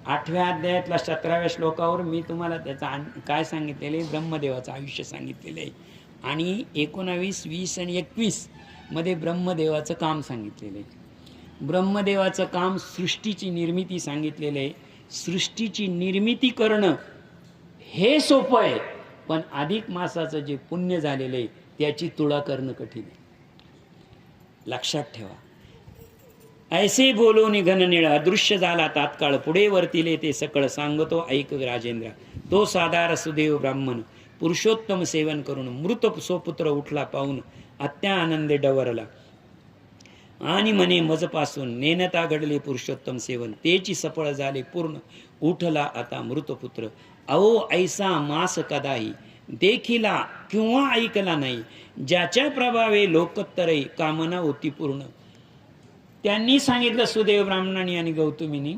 S1: 8व्या अध्यायातल्या 17व्या श्लोकावर मी तुम्हाला त्याचा काय सांगितलेलं आहे, ब्रह्मदेवाचं आयुष्य सांगितलेलं आहे. आणि 19, 20 आणि 21 मध्ये ब्रह्मदेवाचं काम सांगितलेलं आहे. ब्रह्मदेवाचं काम सृष्टीची निर्मिती सांगितलेलं आहे. सृष्टीची निर्मिती करणं हे सोपं आहे, पण अधिक मासाचं जे पुण्य झालेलं आहे त्याची तुळा करणं कठीण आहे. लक्षात ठेवा. ऐसे बोलो निघन निळा, अदृश्य झाला तात्काळ, पुढे वर्तिले ते सकळ, सांगतो ऐक राजेंद्र. तो साधार सुदेव ब्राह्मण पुरुषोत्तम सेवन करून मृत सोपुत्र उठला पाहून अत्या आनंदे डवरला. आणि म्हणे मजपासून नेनता घडले पुरुषोत्तम सेवन, तेची सफळ झाले पूर्ण, उठला आता मृतपुत्र. अहो ऐसा मास कदाही देखिला किंवा ऐकला नाही, ज्याच्या प्रभावे लोकोत्तरे कामना होती पूर्ण. त्यांनी सांगितलं सुदेव ब्राह्मणांनी आणि गौतमीनी,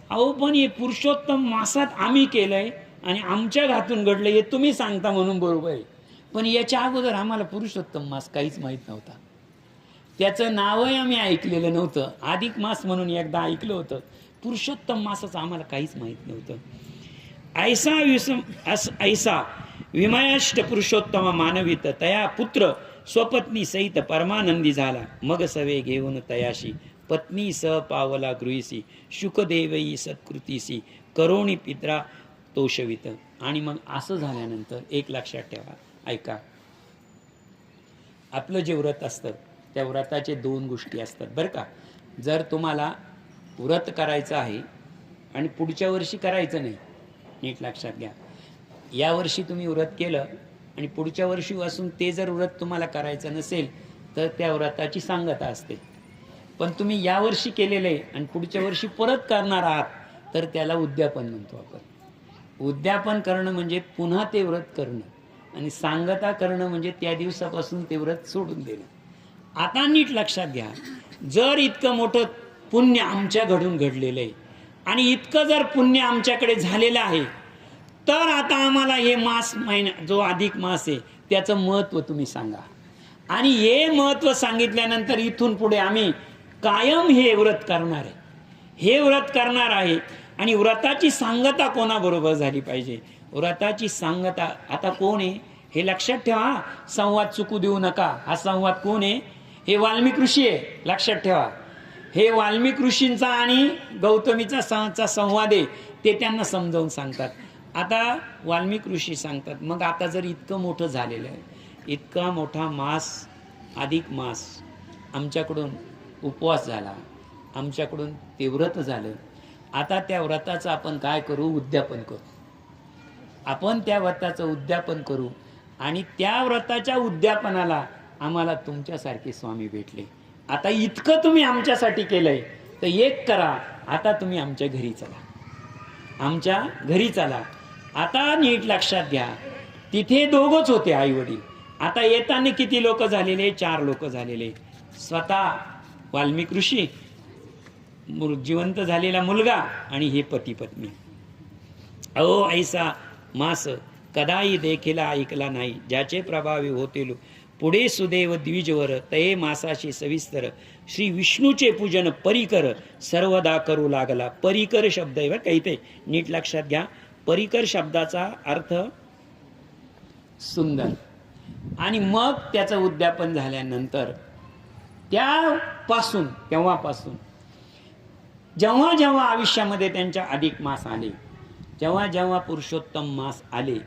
S1: अहो पण हे पुरुषोत्तम मासात आम्ही केलंय आणि आमच्या घातून घडलं, हे तुम्ही सांगता म्हणून बरोबर आहे, पण याच्या अगोदर आम्हाला पुरुषोत्तम मास काहीच माहीत नव्हता. त्याचं नावही आम्ही ऐकलेलं नव्हतं. अधिक मास म्हणून एकदा ऐकलं होतं, पुरुषोत्तम मासाचं आम्हाला काहीच माहीत नव्हतं. ऐसा विमयाष्ट पुरुषोत्तम मानवित तया पुत्र स्वपत्नी सहित परमानंदी झाला. मग सवे घेऊन तयाशी पत्नी स पावला गृहीसी शुकदेवई सत्कृतीसी करोणी पित्रा तोषवित. आणि मग असं झाल्यानंतर एक लक्षात ठेवा, ऐका, आपलं जे व्रत असतं त्या व्रताचे 2 गोष्टी असतात बरं का. जर तुम्हाला व्रत करायचं आहे आणि पुढच्या वर्षी करायचं नाही, नीट लक्षात घ्या, या वर्षी तुम्ही व्रत केलं आणि पुढच्या वर्षीपासून ते जर व्रत तुम्हाला करायचं नसेल तर त्या व्रताची सांगता असते. पण तुम्ही या वर्षी केलेलं आहे आणि पुढच्या वर्षी परत करणार आहात तर त्याला उद्यापन म्हणतो आपण. उद्यापन करणं म्हणजे पुन्हा ते व्रत करणं आणि सांगता करणं म्हणजे त्या दिवसापासून ते व्रत सोडून देणं. आता नीट लक्षात घ्या, जर इतकं मोठं पुण्य आमच्याकडून घडलेलं आहे आणि इतकं जर पुण्य आमच्याकडे झालेलं आहे तर आता आम्हाला हे मास महिना जो अधिक मास आहे त्याचं महत्त्व तुम्ही सांगा. आणि हे महत्त्व सांगितल्यानंतर इथून पुढे आम्ही कायम हे व्रत करणार आहे, हे व्रत करणार आहे. आणि व्रताची सांगता कोणाबरोबर झाली पाहिजे? व्रताची सांगता आता कोण आहे हे लक्षात ठेवा. संवाद चुकू देऊ नका. हा संवाद कोण आहे? हे वाल्मिक ऋषी आहे, लक्षात ठेवा. हे वाल्मिक ऋषींचा आणि गौतमीचा संवाद आहे, ते त्यांना समजावून सांगतात. आता वाल्मिक ऋषी सांगतात, मग आता जर इतकं मोठं झालेलं आहे, इतका मोठा मास अधिक मास आमच्याकडून उपवास झाला, आमच्याकडून ते व्रत झालं, आता त्या व्रताचं आपण काय करू? उद्यापन करू. आपण त्या व्रताचं उद्यापन करू आणि त्या व्रताच्या उद्यापनाला आम्हाला तुमच्यासारखे स्वामी भेटले. आता इतकं तुम्ही आमच्यासाठी केलंय तर एक करा, आता तुम्ही आमच्या घरी चला, आमच्या घरी चला. आता नीट लक्षात घ्या, तिथे 2च होते आई वडील. आता येताना किती लोक झालेले? 4 लोक झालेले. स्वतः वाल्मिक ऋषी, जिवंत झालेला मुलगा आणि हे पती पत्नी. अहो ऐसा मास कदाही देखील ऐकला नाही, ज्याचे प्रभावी होते पुढे सुदेव द्विजवर तये मासाशी सविस्तर श्री विष्णूचे पूजन परिकर सर्वदा करू लागला. परिकर शब्द आहे बरं का इथे, नीट लक्षात घ्या. परिकर शब्दाचा अर्थ सुंदर. आणि मग त्याचं उद्यापन झाल्यानंतर तेव्हापासून जेव्हा जेव्हा आयुष्यामध्ये त्यांच्या अधिक मास आले, जेव्हा जेव्हा पुरुषोत्तम मास आले,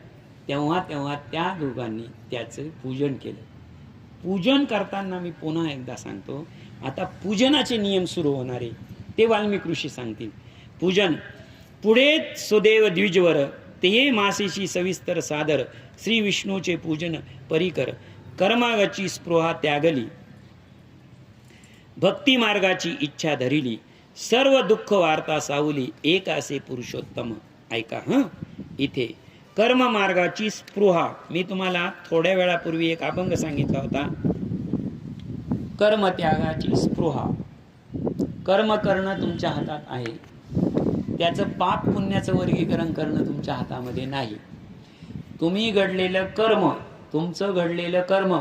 S1: तेव्हा तेव्हा त्या दोघांनी त्याचं पूजन केलं. पूजन करताना मी पुन्हा एकदा सांगतो, आता पूजनाचे नियम सुरू होणार आहे ते वाल्मिक ऋषी सांगतील. पूजन पुढे सुदेव द्विजवर ते मासेशी सविस्तर सादर श्री विष्णूचे पूजन परिकर कर्मागाची स्पृहा त्यागली भक्ती मार्गाची इच्छा धरिली सर्व दुःख वार्ता सावली एक असे पुरुषोत्तम. ऐका इथे कर्म मार्गाची स्पृहा, मी तुम्हाला थोड्या वेळापूर्वी एक अभंग सांगितला होता. कर्म त्यागाची स्पृहा, कर्म करणं तुमच्या हातात आहे, त्याचं पाप पुण्याचं वर्गीकरण करणं तुमच्या हातामध्ये नाही. तुम्ही घडलेलं कर्म, तुमचं घडलेलं कर्म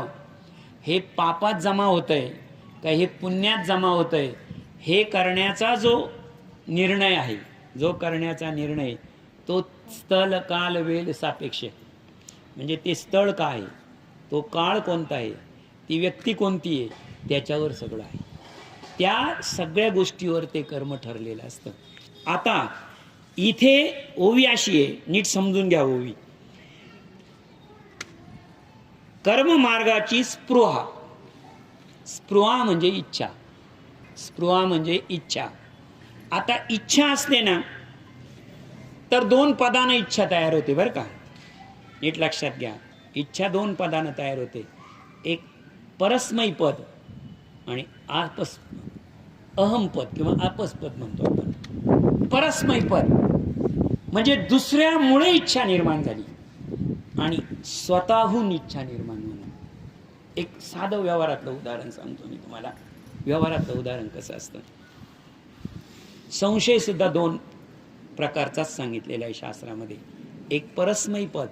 S1: हे पापात जमा होतंय का हे पुण्यात जमा होतंय, हे करण्याचा जो निर्णय आहे, जो करण्याचा निर्णय तो स्थळ काल वेळ सापेक्ष, म्हणजे ते स्थळ काय आहे, तो काळ कोणता आहे, ती व्यक्ती कोणती आहे, त्याच्यावर सगळं आहे. त्या सगळ्या गोष्टीवर ते कर्म ठरलेलं असतं. आता इथे ओवी अशी आहे, नीट समजून घ्या. ओवी कर्म मार्गाची स्पृहा, स्पृहा म्हणजे इच्छा, स्पृहा म्हणजे इच्छा. आता इच्छा असते ना तर 2 पदानं इच्छा तयार होते बरं का, नीट लक्षात घ्या. इच्छा 2 पदानं तयार होते, एक परस्मय पद आणि अहम पद किंवा आपस्पद म्हणतो आपण. परस्मय पद म्हणजे दुसऱ्यामुळे इच्छा निर्माण झाली आणि स्वतःहून इच्छा निर्माण होणं. एक साधं व्यवहारातलं उदाहरण सांगतो मी तुम्हाला. व्यवहारातलं उदाहरण कसं असतं, संशय सुद्धा 2 प्रकारचाच सांगितलेला आहे शास्त्रामध्ये. एक परस्मय पद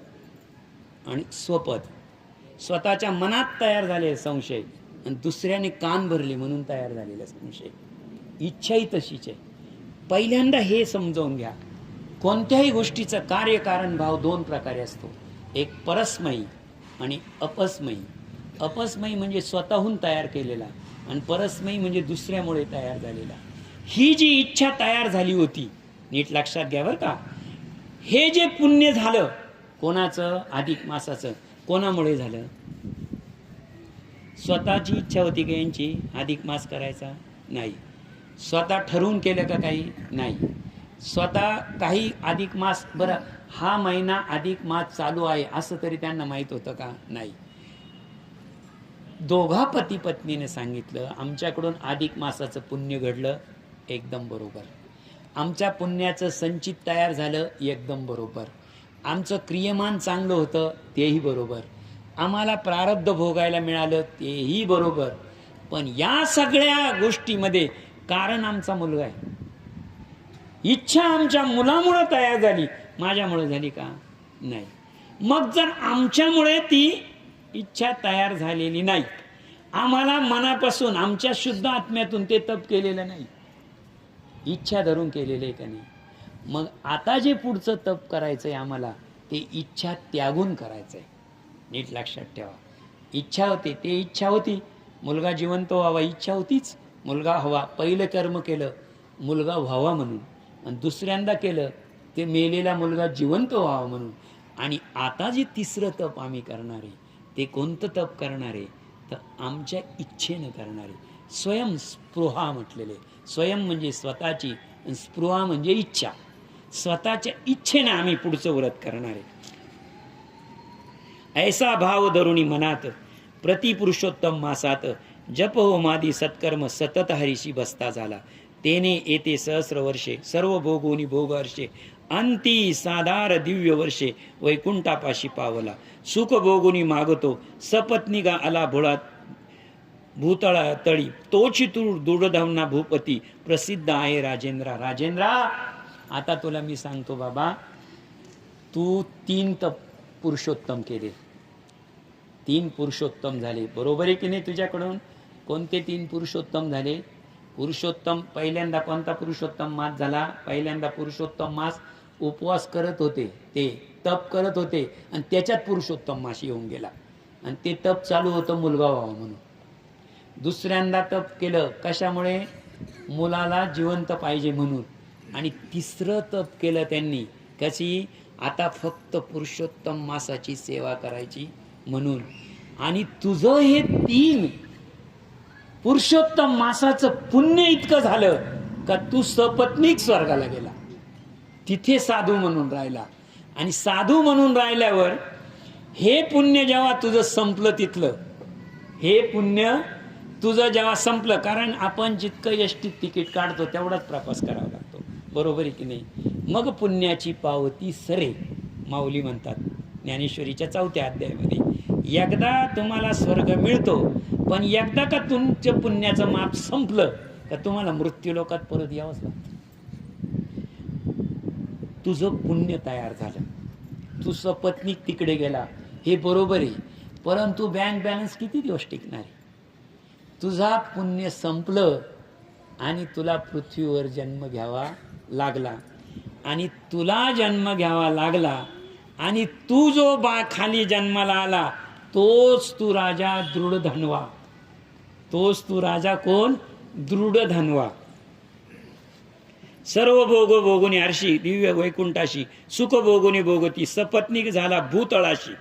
S1: आणि स्वपद. स्वतःच्या मनात तयार झालेला संशय आणि दुसऱ्याने कान भरले म्हणून तयार झालेला संशय. इच्छाही तशीच आहे. पहिल्यांदा हे समजावून घ्या, कोणत्याही गोष्टीचं कार्यकारण भाव दोन प्रकारे असतो, एक परस्मयी आणि अपस्मयी. अपस्मयी म्हणजे स्वतःहून तयार केलेला आणि परस्मयी म्हणजे दुसऱ्यामुळे तयार झालेला. ही जी इच्छा तयार झाली होती, नीट लक्षात घ्या बरं का, हे जे पुण्य झालं कोणाचं, अधिक मासाचं, कोणामुळे झालं? स्वतःची इच्छा होती का यांची अधिक मास करायचा? नाही. स्वतः ठरवून केलं का काही? नाही. स्वतः काही अधिक मास, बरं हा महिना अधिक मास चालू आहे असं तरी त्यांना माहीत होतं का? नाही. दोघा पती पत्नीने सांगितलं आमच्याकडून अधिक मासाचं पुण्य घडलं, एकदम बरोबर. आमच्या पुण्याचं संचित तयार झालं, एकदम बरोबर. आमचं क्रियमान चांगलं होतं, तेही बरोबर. आम्हाला प्रारब्ध भोगायला मिळालं, तेही बरोबर. पण या सगळ्या गोष्टीमध्ये कारण आमचा मुलगा आहे. इच्छा आमच्या मुलामुळे तयार झाली, माझ्यामुळे झाली का? नाही. मग जर आमच्यामुळे ती इच्छा तयार झालेली नाही, आम्हाला मनापासून आमच्या शुद्ध आत्म्यातून ते तप केलेलं नाही, इच्छा धरून केलेलं आहे का नाही, मग आता जे पुढचं तप करायचंय आम्हाला ते इच्छा त्यागून करायचंय. नीट लक्षात ठेवा. इच्छा होती, ते इच्छा होती मुलगा जिवंत व्हावा, इच्छा होतीच मुलगा हवा. पहिलं कर्म केलं मुलगा व्हावा म्हणून, आणि दुसऱ्यांदा केलं ते मेलेला मुलगा जिवंत व्हावा म्हणून. आणि आता जे तिसरं तप आम्ही करणार आहे ते कोणतं तप करणार आहे तर आमच्या इच्छेनं करणार आहे. स्वयंस्पृहा म्हटलेले. स्वयं म्हणजे स्वतःची, स्पृहा म्हणजे इच्छा. स्वतःच्या इच्छेनं आम्ही पुढचं व्रत करणार आहे. ऐसा भाव धरुणी मनात प्रतिपुरुषोत्तम मासात जप होमादी सत्कर्म सतत हरीशी बसता झाला. तेने येते सहस्र वर्षे सर्व भोगोनी भोग हर्षे अंती साधार दिव्य वर्षे वैकुंठापाशी पावला. सुख भोगुनी मागतो सपत्निका आला भोळात भूतळा तळी तोची तूर दुर्धवना भूपती प्रसिद्ध आहे राजेंद्रा. राजेंद्रा, आता तुला मी सांगतो बाबा, तू 3 तप पुरुषोत्तम केले, 3 पुरुषोत्तम झाले, बरोबर आहे की नाही? तुझ्याकडून कोणते 3 पुरुषोत्तम झाले? पुरुषोत्तम पहिल्यांदा कोणता पुरुषोत्तम मास झाला? पहिल्यांदा पुरुषोत्तम मास उपवास करत होते, ते तप करत होते आणि त्याच्यात पुरुषोत्तम मास येऊन गेला आणि ते तप चालू होतं मुलगा व्हावा म्हणून. दुसऱ्यांदा तप केलं कशामुळे? मुलाला जिवंत पाहिजे म्हणून. आणि तिसरं तप केलं त्यांनी कशी? आता फक्त पुरुषोत्तम मासाची सेवा करायची म्हणून. आणि तुझं हे 3 पुरुषोत्तम मासाचं पुण्य इतकं झालं का तू सपत्नीक स्वर्गाला गेला, तिथे साधू म्हणून राहिला. आणि साधू म्हणून राहिल्यावर हे पुण्य जेव्हा तुझं संपलं, तिथलं हे पुण्य तुझं जेव्हा संपलं, कारण आपण जितकं एसटीत तिकीट काढतो तेवढाच प्रवास करावा लागतो, बरोबर आहे की नाही? मग पुण्याची पावती सरे, माऊली म्हणतात ज्ञानेश्वरीच्या 4थ्या अध्यायामध्ये. एकदा तुम्हाला स्वर्ग मिळतो, पण एकदा का तुमच्या पुण्याचं माप संपलं का तुम्हाला मृत्यू लोकात परत यावंच लागतं. तुझं पुण्य तयार झालं, तू सपत्नीक तिकडे गेला, हे बरोबर आहे, परंतु बँक बॅलन्स किती दिवस टिकणार आहे? तुझा पुण्य संपलं आणि तुला पृथ्वीवर जन्म घ्यावा लागला. आणि तुला जन्म घ्यावा लागला आणि तू जो खाली जन्माला आला तोच तू राजा दृढधन्वा. तोच तू राजा कोण? दृढधन्वा. सर्व भोग भोगुनी हर्षी दिव्य वैकुंठाशी सुख भोगुनी भोगती सपत्नीक झाला भूतळाशी.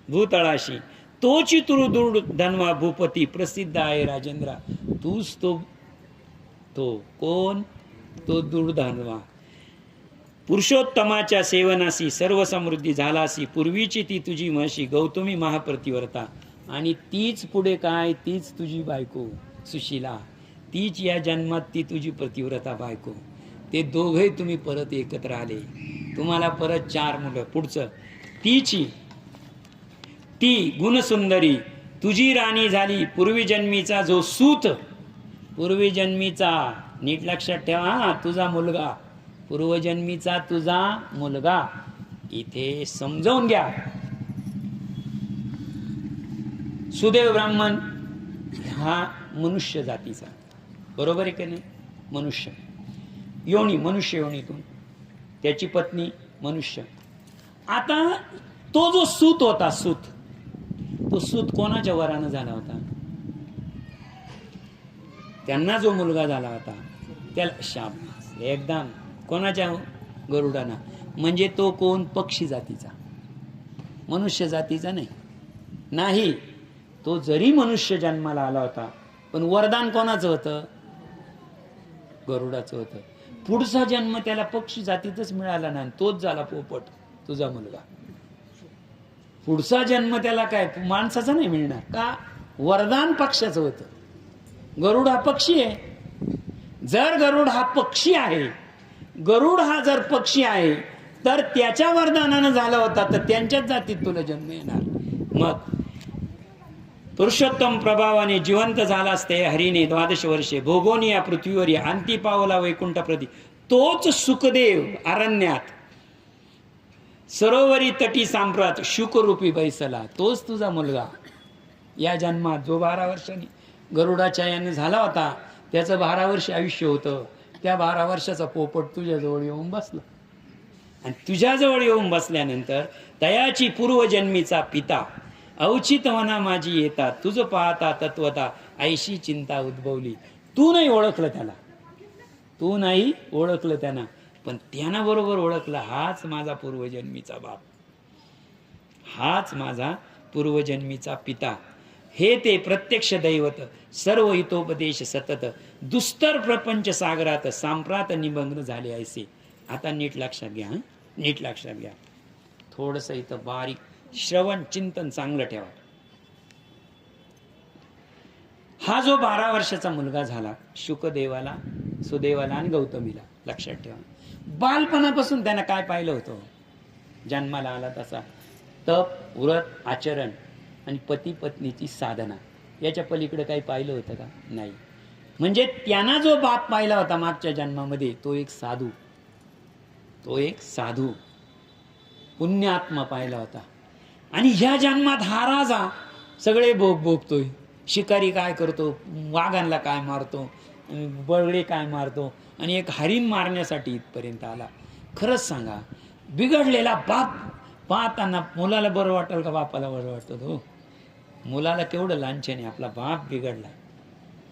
S1: भूतळाशी तोची तुरु दृढधन्वा भूपती प्रसिद्ध आहे राजेंद्रा. तूच तो कोण? तो दृढधन्वा. पुरुषोत्तमाच्या सेवनासी सर्व समृद्धी झालासी. पूर्वीची ती तुझी म्हशी गौतमी महाप्रतिवर्ता. आणि तीच पुढे काय? तीच तुझी बायको सुशीला. तीच या जन्मात ती तुझी प्रतिव्रता बायको. ते दोघे तुम्ही परत एकत्र आले, तुम्हाला परत 4 मुलं. पुढचं तीची ती गुणसुंदरी तुझी राणी झाली. पूर्वीजन्मीचा जो सूत, पूर्वीजन्मीचा, नीट लक्षात ठेवा, तुझा मुलगा, पूर्वजन्मीचा तुझा मुलगा. इथे समजावून घ्या, सुदेव ब्राह्मण हा मनुष्य जातीचा, बरोबर आहे की नाही? मनुष्य योनी, मनुष्य योनीतून, त्याची पत्नी मनुष्य. आता तो जो सूत होता, सूत, तो सूत कोणाच्या वरानं झाला होता? त्यांना जो मुलगा झाला होता त्याला शाबास, एकदम कोणाच्या? गरुडाना. म्हणजे तो कोण? पक्षी जातीचा, मनुष्य जातीचा नाही. तो जरी मनुष्य जन्माला आला होता पण वरदान कोणाचं होतं? गरुडाचं होतं. पुढचा जन्म त्याला पक्षी जातीतच मिळाला नाही, तोच झाला पोपट, तुझा मुलगा. पुढचा जन्म त्याला काय माणसाचा नाही मिळणार का? वरदान पक्षाचं होतं. गरुड हा पक्षी आहे. जर गरुड हा पक्षी आहे, गरुड हा जर पक्षी आहे, तर त्याच्या वरदानानं झाला होता, तर त्यांच्याच जातीत तुला जन्म येणार. मग पुरुषोत्तम प्रभावाने जिवंत झाला असते हरीने 12 वर्षे भोगोनी या पृथ्वीवर अंती पावला वैकुंठ प्रती. तोच सुखदेव अरण्यात सरोवरी तटी सांप्रत शुकरूपी बैसला, तोच तुझा मुलगा या जन्मात, जो 12 वर्षांनी गरुडाच्या याने झाला होता. त्याचं 12 वर्ष आयुष्य होतं. त्या 12 वर्षाचा पोपट तुझ्याजवळ येऊन बसला, आणि तुझ्याजवळ येऊन बसल्यानंतर तयाची पूर्वजन्मीचा पिता औचितवना माझी येता, तुझं पाहता तत्वता ऐशी चिंता उद्भवली. तू नाही ओळखलं त्याला, तू नाही ओळखलं त्यांना, पण त्यानं बरोबर ओळखलं, हाच माझा पूर्वजन्मीचा बाप, हाच माझा पूर्वजन्मीचा पिता. हे ते प्रत्यक्ष दैवत सर्व हितोपदेश सतत दुस्तर प्रपंच सागरात सांप्रात निमग्न झाले ऐसे. आता नीट लक्षात घ्या, नीट लक्षात घ्या. थोडंसं इथं बारीक श्रवण चिंतन चांगलं ठेवा. हा जो 12 वर्षाचा मुलगा झाला शुकदेवाला, सुदेवाला आणि गौतमीला, लक्षात ठेवा. बालपणापासून त्यानं काय पाहिलं होतं? जन्माला आला तसा तप, व्रत, आचरण आणि पती पत्नीची साधना, याच्या पलीकडे काही पाहिलं होतं का? नाही. म्हणजे त्यांना जो बाप पाहिला होता मागच्या जन्मामध्ये, तो एक साधू, तो एक साधू पुण्यात्मा पाहिला होता. आणि ह्या जन्मात हा राजा सगळे भोग भोगतोय. शिकारी काय करतो, वाघांना काय मारतो, बळगडे काय मारतो, आणि एक हरिण मारण्यासाठी इथपर्यंत आला. खरंच सांगा, बिघडलेला बाप पाहताना मुलाला बरं वाटेल का? बापाला बरं वाटतं? हो, मुलाला केवढं लांछन आहे, आपला बाप बिघडला,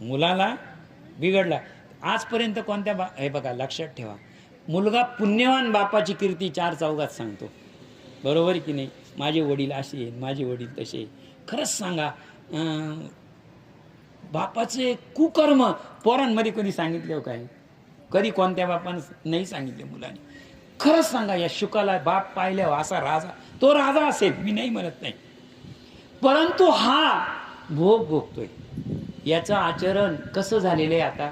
S1: मुलाला बिघडला. आजपर्यंत कोणत्या हे बघा, लक्षात ठेवा, मुलगा पुण्यवान बापाची कीर्ती 4 चौघात सांगतो, बरोबर की नाही? माझे वडील असे, माझे वडील तसे. खरंच सांगा, बापाचे कुकर्म पोरांमध्ये कधी सांगितले हो काय? कधी कोणत्या बापानं नाही सांगितले मुलांनी. खरंच सांगा, या शुकाला बाप पाहिल्यावर असा राजा, तो राजा असेल, मी नाही म्हणत नाही, परंतु हा भोग भोगतोय. याचं आचरण कसं झालेलं आहे? आता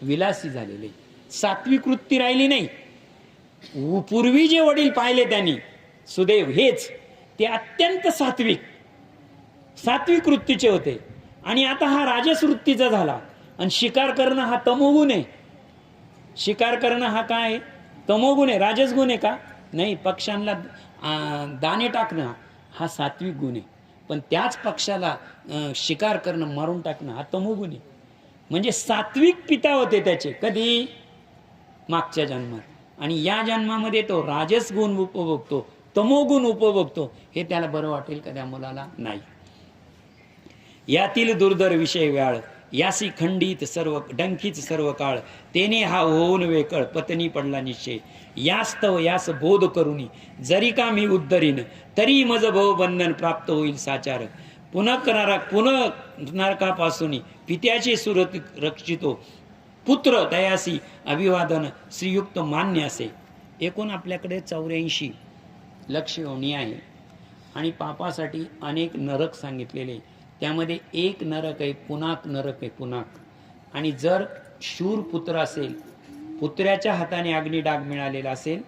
S1: विलासी झालेले, सात्विक वृत्ती राहिली नाही. पूर्वी जे वडील पाहिले त्यांनी, सुदेव हेच, ते अत्यंत सात्विक वृत्तीचे होते. आणि आता हा राजस वृत्तीचा झाला. आणि शिकार करणं हा तमोगुण आहे. शिकार करणं हा काय? तमोगुण आहे. राजस गुण आहे का? नाही. पक्ष्यांना दाणे टाकणं हा सात्विक गुण आहे, पण त्याच पक्षाला शिकार करणं, मारून टाकणं हा तमोगुण आहे. म्हणजे सात्विक पिता होते त्याचे कधी? मागच्या जन्मात. आणि या जन्मामध्ये तो राजस गुण उपभोगतो, तमोगुण उपभोगतो. हे त्याला बरं वाटेल का त्या मुलाला? नाही. यातील दुर्धर विषय व्याळ, यासी खंडित सर्व डंकीच सर्व काळ, तेने हा होऊन वेकळ पत्नी पडला निश्चय. यास्तव यास बोध करुनी जरी का मी उद्धरीन, तरी मज भव बंधन प्राप्त होईल साचार. पुनः नरकापासून पित्याचे सुरत रक्षितो, पुत्र तयासी अभिवादन श्रीयुक्त मान्य असे. एकूण आपल्याकडे 84 लक्ष योनी आहे. आणि पापासाठी अनेक नरक सांगितलेले. त्यामध्ये एक नरक आहे पुनाक नरक आहे, पुनाक. आणि जर शूर पुत्र असेल, पुत्राच्या हाताने अग्निडाग मिळालेला असेल,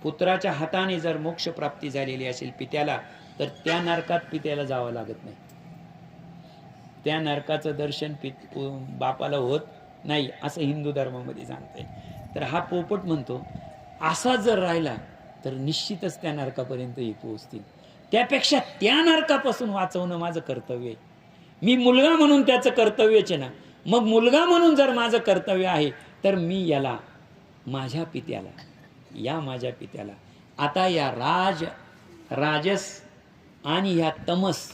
S1: पुत्राच्या हाताने जर मोक्ष प्राप्ती झालेली असेल पित्याला, तर त्या नरकात पित्याला जावं लागत नाही. त्या नरकाचं दर्शन बापाला होत नाही, असं हिंदू धर्मामध्ये सांगते. तर हा पोपट म्हणतो, असा जर राहिला तर निश्चितच त्या नरकापर्यंत पोहोचतील. त्यापेक्षा त्या नरकापासून वाचवणं माझं कर्तव्य आहे. मी मुलगा म्हणून त्याचं कर्तव्यच आहे ना. मग मुलगा म्हणून जर माझं कर्तव्य आहे तर मी याला, माझ्या पित्याला, या माझ्या पित्याला आता या राजस आणि या तमस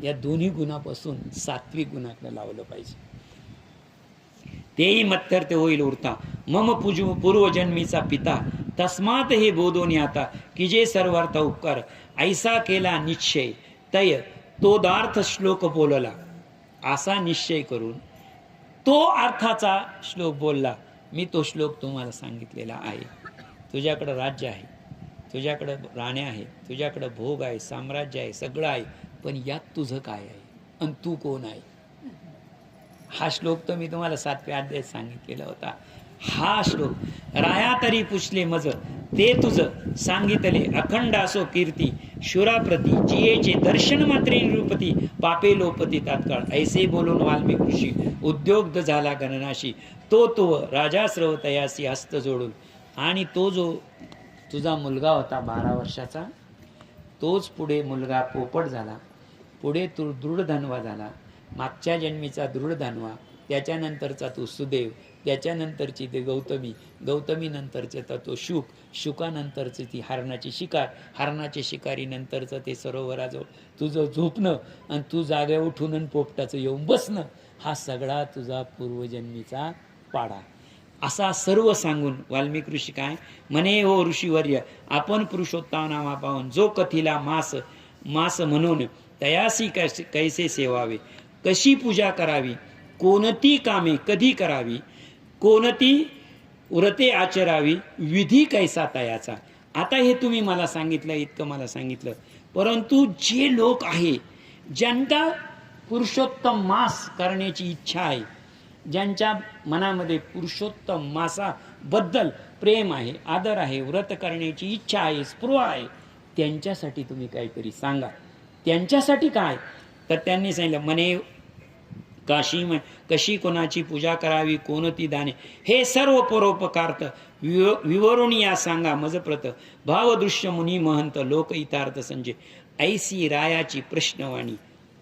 S1: या दोन्ही गुणापासून सात्विक गुणाकडे लावलं पाहिजे. तेही मत्तर ते होईल उरता मम पूर्वजन्मीचा पिता तस्मात हे बोधोनी आता की जे सर्वार्थ उपकार ऐसा केला निश्चय तय तोदार्थ श्लोक बोलला. असा निश्चय करून तो अर्थाचा श्लोक बोलला. मी तो श्लोक तुम्हाला सांगितलेला आहे. तुझ्याकडं राज्य आहे, तुझ्याकडं राण्या आहे, तुझ्याकडं भोग आहे, साम्राज्य आहे, सगळं आहे, पण यात तुझं काय आहे आणि तू कोण आहे. हा श्लोक तर मी तुम्हाला 7व्या अध्यायात सांगितलेला होता. हा श्लोक राया तरी पुछले मज ते तुझं सांगितले अखंड असो कीर्ती शुराप्रती जियेचे दर्शन मात्रे निरूपती पापे लोपती तात्काळ ऐसे बोलून वाल्मिक ऋषी उद्योगद झाला गणनाशी. तो राजाश्रव तयासी हस्त जोडून. आणि तो जो तुझा मुलगा होता 12 वर्षाचा, तोच पुढे मुलगा पोपट झाला, पुढे तू दृढधन्वा झाला, मागच्या जन्मीचा दृढधन्वा, त्याच्यानंतरचा तो सुदेव, त्याच्यानंतरची ते गौतमी नंतरचे तर तो शुकानंतरची ती हरणाची शिकार, हरणाच्या शिकारीनंतरचं ते सरोवराजवळ तुझं झोपणं आणि तू जागे उठून आणि पोपटाचं येऊन बसणं, हा सगळा तुझा पूर्वजन्मीचा पाडा. असा सर्व सांगून वाल्मिक ऋषी काय म्हणे, हो ऋषीवर्य आपण पुरुषोत्तम नामा पाहून जो कथीला मास म्हणून तयासी कैसे सेवावे, कशी पूजा करावी, कोणती कामे कधी करावी, कोणती व्रते आचरावी, विधी कैसा तयाचा. आता हे तुम्ही मला सांगितलं, इतकं मला सांगितलं, परंतु जे लोक आहे ज्यांचा पुरुषोत्तम मास करण्याची इच्छा आहे, ज्यांच्या मनामध्ये पुरुषोत्तम मासाबद्दल प्रेम आहे, आदर आहे, व्रत करण्याची इच्छा आहे, स्पृह आहे, त्यांच्यासाठी तुम्ही काहीतरी सांगा. त्यांच्यासाठी काय तर त्यांनी सांगितलं म्हणे, कशी कोणाची पूजा करावी, कोणती दाने, हे सर्व परोपकार्थ विवरून या सांगा मजप्रत भावदृश्य मुनी महंत लोक इतार्थ संजय. ऐसी रायाची प्रश्नवाणी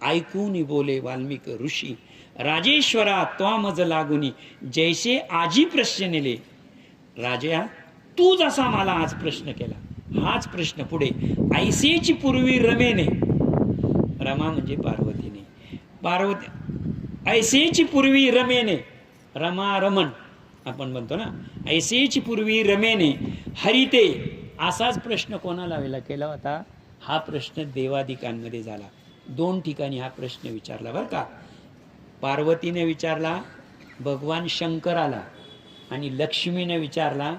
S1: ऐकून बोले वाल्मिक ऋषी, राजेश्वरा त्वामज लागुनी जैसे आजी प्रश्न नेले. राजा तू जसा मला आज प्रश्न केला, हाच प्रश्न पुढे ऐसेची पूर्वी रमेने, रमा म्हणजे पार्वतीने, पार्वती ऐसेची पूर्वी रमेने, रमा रमण आपण म्हणतो ना, ऐसेची पूर्वी रमेने हरिते. असाच प्रश्न कोणाला केला होता, हा प्रश्न देवादिकांमध्ये झाला. 2 ठिकाणी हा प्रश्न विचारला बरं का. पार्वतीने विचारला भगवान शंकराला आणि लक्ष्मीने विचारला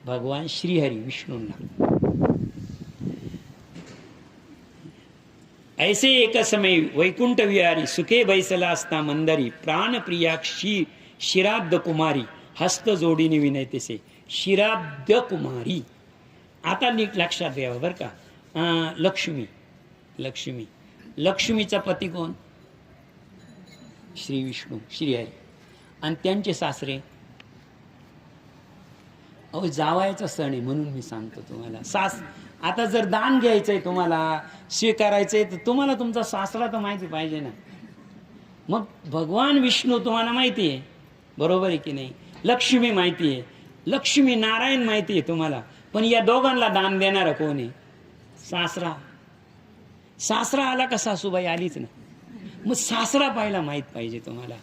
S1: भगवान श्रीहरी विष्णूंना. ऐसे एक समय वैकुंठ विहारी सुखे बैसला असता मंदरी प्राणप्रिया शिराद्य कुमारी हस्त जोडीने विनयतेसे. शिराद्य कुमारी आता लक्षात घ्यावं बरं का. लक्ष्मीचा पती कोण, श्री विष्णू श्रीहरी, आणि त्यांचे सासरे. अहो जावायचा सण आहे म्हणून मी सांगतो तुम्हाला. आता जर दान घ्यायचंय तुम्हाला, स्वीकारायचंय, तर तुम्हाला तुमचा सासरा तर माहिती पाहिजे ना. मग भगवान विष्णू तुम्हाला माहिती आहे, बरोबर आहे की नाही, लक्ष्मी माहिती आहे, लक्ष्मी नारायण माहिती आहे तुम्हाला, पण या दोघांना दान देणारा कोण आहे, सासरा. सासरा आला का सासूबाई आलीच ना. मग सासरा पाहिला माहित पाहिजे तुम्हाला.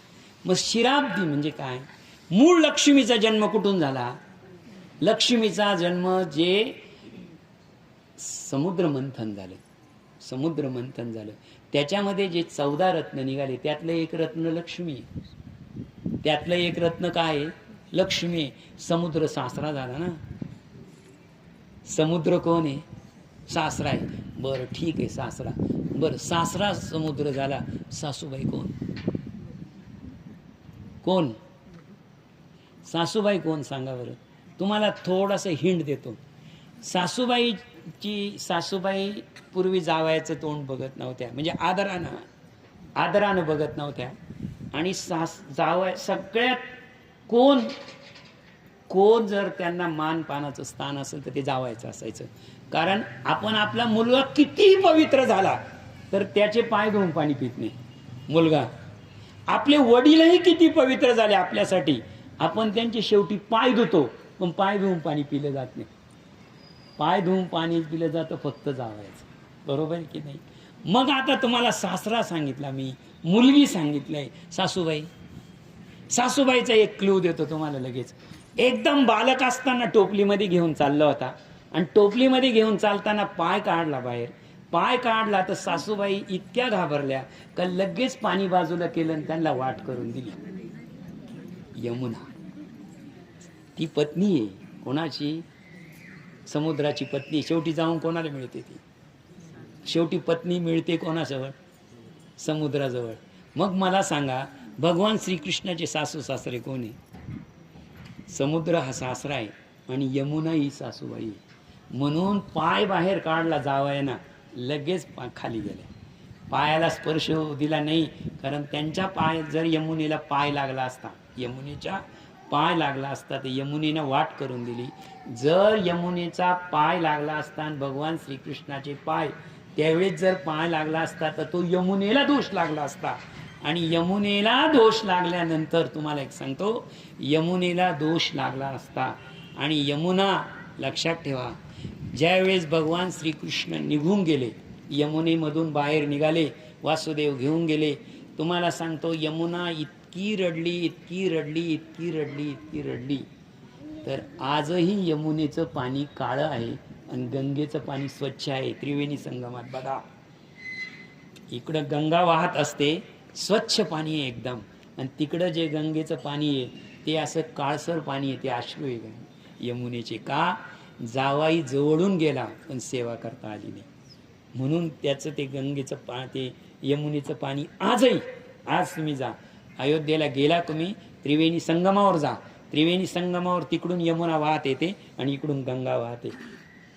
S1: मग शिराब्दी म्हणजे काय, मूळ लक्ष्मीचा जन्म कुठून झाला. लक्ष्मीचा जन्म जे समुद्र मंथन झालं, त्याच्यामध्ये जे 14 रत्न निघाले त्यातलं एक रत्न लक्ष्मी आहे. त्यातलं एक रत्न काय आहे, लक्ष्मी आहे. समुद्र सासरा झाला ना. समुद्र कोण आहे, सासरा आहे. बरं ठीक आहे, सासरा. बरं सासरा समुद्र झाला, सासूबाई कोण सासूबाई कोण सांगा बरं. तुम्हाला थोडंसं हिंट देतो. सासूबाई पूर्वी जावयाचं तोंड बघत नव्हत्या, म्हणजे आदरानं बघत नव्हत्या. आणि जावया सगळ्यात कोण जर त्यांना मानपानाचं स्थान असेल तर ते जावायचं असायचं. कारण आपण आपला मुलगा कितीही पवित्र झाला तर त्याचे पाय धुवून पाणी पित नाही. मुलगा. आपले वडीलही किती पवित्र झाले आपल्यासाठी, आपण त्यांचे शेवटी पाय धुतो, पण पाय धुवून पाणी पिलं जात नाही. पाय धुवून पाणी पिलं जातं फक्त जावयाचं. बरोबर आहे की नाही? मग आता तुम्हाला सासरा सांगितला मी, मुलगी सांगितलंय, सासूबाई. सासूबाईचा एक क्लू देतो तुम्हाला लगेच. एकदम बालक असताना टोपलीमध्ये घेऊन चालला होता, आणि टोपलीमध्ये घेऊन चालताना पाय काढला बाहेर. पाय काढला तर सासूबाई इतक्या घाबरल्या का लगेच पाणी बाजूला केलं आणि त्यांना वाट करून दिली. यमुना ती पत्नी आहे कोणाची? समुद्राची पत्नी. शेवटी जाऊन कोणाला मिळते ती? शेवटी पत्नी मिळते कोणाजवळ? समुद्राजवळ. मग मला सांगा, भगवान श्रीकृष्णाचे सासू सासरे कोण आहे? समुद्र हा सासरा आहे आणि यमुना ही सासूबाई आहे. म्हणून पाय बाहेर काढला जावयाना, लगेच खाली गेले. पायाला स्पर्श दिला नाही, कारण त्यांच्या पाय जर यमुनेला पाय लागला असता, यमुनेच्या पाय लागला असता तर यमुनेनं वाट करून दिली. जर यमुनेचा पाय लागला असता आणि भगवान श्रीकृष्णाचे पाय त्यावेळेस जर पाय लागला असता तर तो यमुनेला दोष लागला असता. आणि यमुनेला दोष लागल्यानंतर तुम्हाला एक सांगतो, यमुनेला दोष लागला असता. आणि यमुना लक्षात ठेवा, ज्यावेळेस भगवान श्रीकृष्ण निघून गेले, यमुनेमधून बाहेर निघाले, वासुदेव घेऊन गेले, तुम्हाला सांगतो यमुना इतकी रडली, इतकी रडली, इतकी रडली, इतकी रडली, तर आजही यमुनेचं पाणी काळं आहे आणि गंगेचं पाणी स्वच्छ आहे. त्रिवेणी संगमात बघा, इकडं गंगा वाहत असते, स्वच्छ पाणी आहे एकदम, आणि तिकडं जे गंगेचं पाणी आहे ते असं काळसर पाणी आहे, ते अश्रू आहे यमुनेचे. का? जावाई जवळून गेला पण सेवा करता आली नाही, म्हणून त्याचं ते गंगेचं ते यमुनेचं पाणी आजही. आज तुम्ही जा अयोध्येला, गेला तुम्ही त्रिवेणी संगमावर जा, त्रिवेणी संगमावर तिकडून यमुना वाहत येते आणि इकडून गंगा वाहते.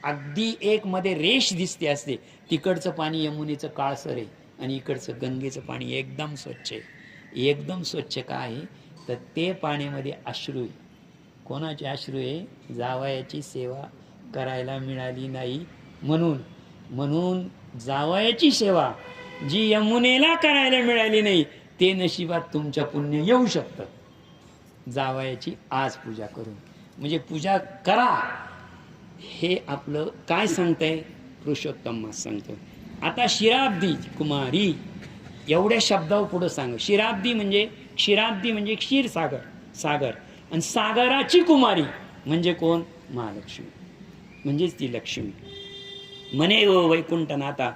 S1: अगदी एक मध्ये रेष दिसते असते, तिकडचं पाणी यमुनेचं काळसर आहे आणि इकडचं गंगेचं पाणी एकदम स्वच्छ आहे. एकदम स्वच्छ का आहे तर ते पाण्यामध्ये अश्रू आहे. कोणाचे अश्रू आहे? जावयाची सेवा करायला मिळाली नाही म्हणून. म्हणून जावयाची सेवा जी यमुनेला करायला मिळाली नाही, ते नशिबात तुमच्या पुण्य येऊ शकतं. जावयाची आज पूजा करून, म्हणजे पूजा करा, हे आपलं काय सांगतंय? पुरुषोत्तम मास सांगतो. आता क्षीराब्दी कुमारी एवढ्या शब्दावर पुढं सांग. क्षीराब्दी म्हणजे, क्षीराब्दी म्हणजे क्षीरसागर, सागर. आणि सागराची कुमारी म्हणजे कोण? महालक्ष्मी, म्हणजेच ती लक्ष्मी. म्हणे ओ वैकुंठनाथा,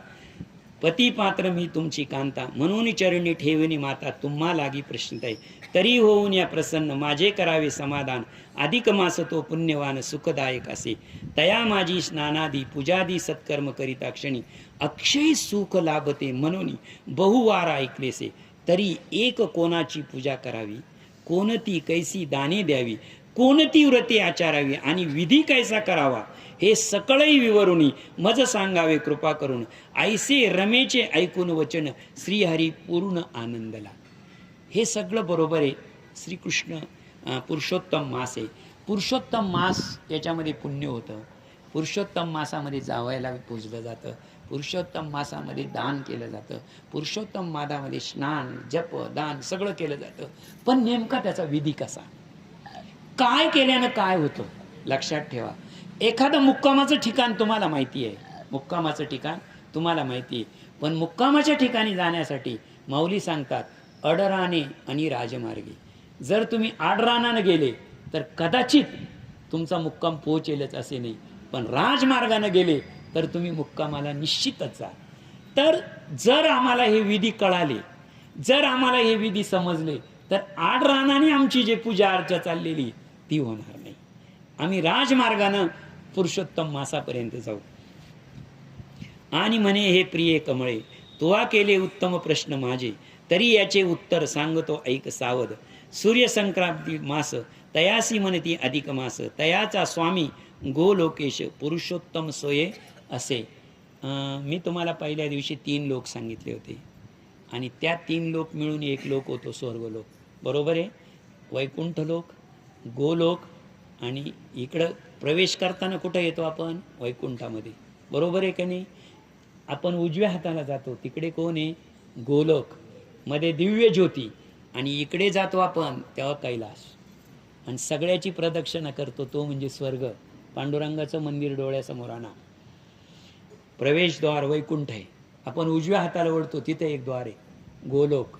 S1: पती पात्र मी तुमची कांता, म्हणून चरणी ठेवणी माता, तुम्हा लागी प्रश्नताई. तरी होऊन या प्रसन्न, माझे करावे समाधान, अधिक मास तो पुण्यवान सुखदायक असे. तया माझी स्नानादी पूजादी सत्कर्म करिता क्षणी, अक्षय सुख लाभते म्हणून बहुवार ऐकलेसे. तरी एक कोणाची पूजा करावी, कोणती कैसी दाने द्यावी, कोणती व्रते आचारावी आणि विधी कैसा करावा, हे सकळही विवरुनी मज सांगावे कृपा करून. ऐसे रमेचे ऐकून वचन श्रीहरी पूर्ण आनंदला. हे सगळं बरोबर आहे. श्रीकृष्ण पुरुषोत्तम मास आहे. पुरुषोत्तम मास याच्यामध्ये पुण्य होतं. पुरुषोत्तम मासामध्ये जावयाला पूजलं जातं. पुरुषोत्तम मासामध्ये दान केलं जातं. पुरुषोत्तम मासामध्ये स्नान, जप, दान सगळं केलं जातं. पण नेमका त्याचा विधी कसा, काय केल्यानं काय होतं, लक्षात ठेवा. एखादं मुक्कामाचं ठिकाण तुम्हाला माहिती आहे, मुक्कामाचं ठिकाण तुम्हाला माहिती आहे, पण मुक्कामाच्या ठिकाणी जाण्यासाठी माऊली सांगतात अडराने आणि राजमार्गे. जर तुम्ही आडरानानं गेले तर कदाचित तुमचा मुक्काम पोहोचेलच असे नाही, पण राजमार्गानं गेले तर तुम्ही मुक्कामाला निश्चितच जा. तर जर आम्हाला हे विधी कळाले, जर आम्हाला हे विधी समजले, तर आडरानाने आमची जे पूजा अर्चा चाललेली ती होणार नाही. आम्ही राजमार्गानं पुरुषोत्तम मासापर्यंत जाऊ. आणि म्हणे हे प्रिय कमळे, तुवा केले उत्तम प्रश्न माझे, तरी याचे उत्तर सांगतो ऐक सावध. सूर्यसंक्रांती मास तयासी म्हणती अधिक मास, तयाचा स्वामी गोलोकेश पुरुषोत्तम सोये असे. मी तुम्हाला पहिल्या दिवशी 3 लोक सांगितले होते, आणि त्या 3 लोक मिळून एक लोक होतो स्वर्गलोक. बरोबर आहे? वैकुंठ लोक, गोलोक, आणि इकडं प्रवेश करताना कुठं येतो आपण? वैकुंठामध्ये. बरोबर आहे का नाही? आपण उजव्या हाताला जातो, तिकडे कोण आहे? गोलोक. मध्ये दिव्य ज्योती, आणि इकडे जातो आपण तेव्हा कैलास, आणि सगळ्याची प्रदक्षिणा करतो तो म्हणजे स्वर्ग. पांडुरंगाचं मंदिर डोळ्यासमोर आणा. प्रवेशद्वार वैकुंठ आहे. आपण उजव्या हाताला वळतो तिथे एक द्वार आहे, गोलोक.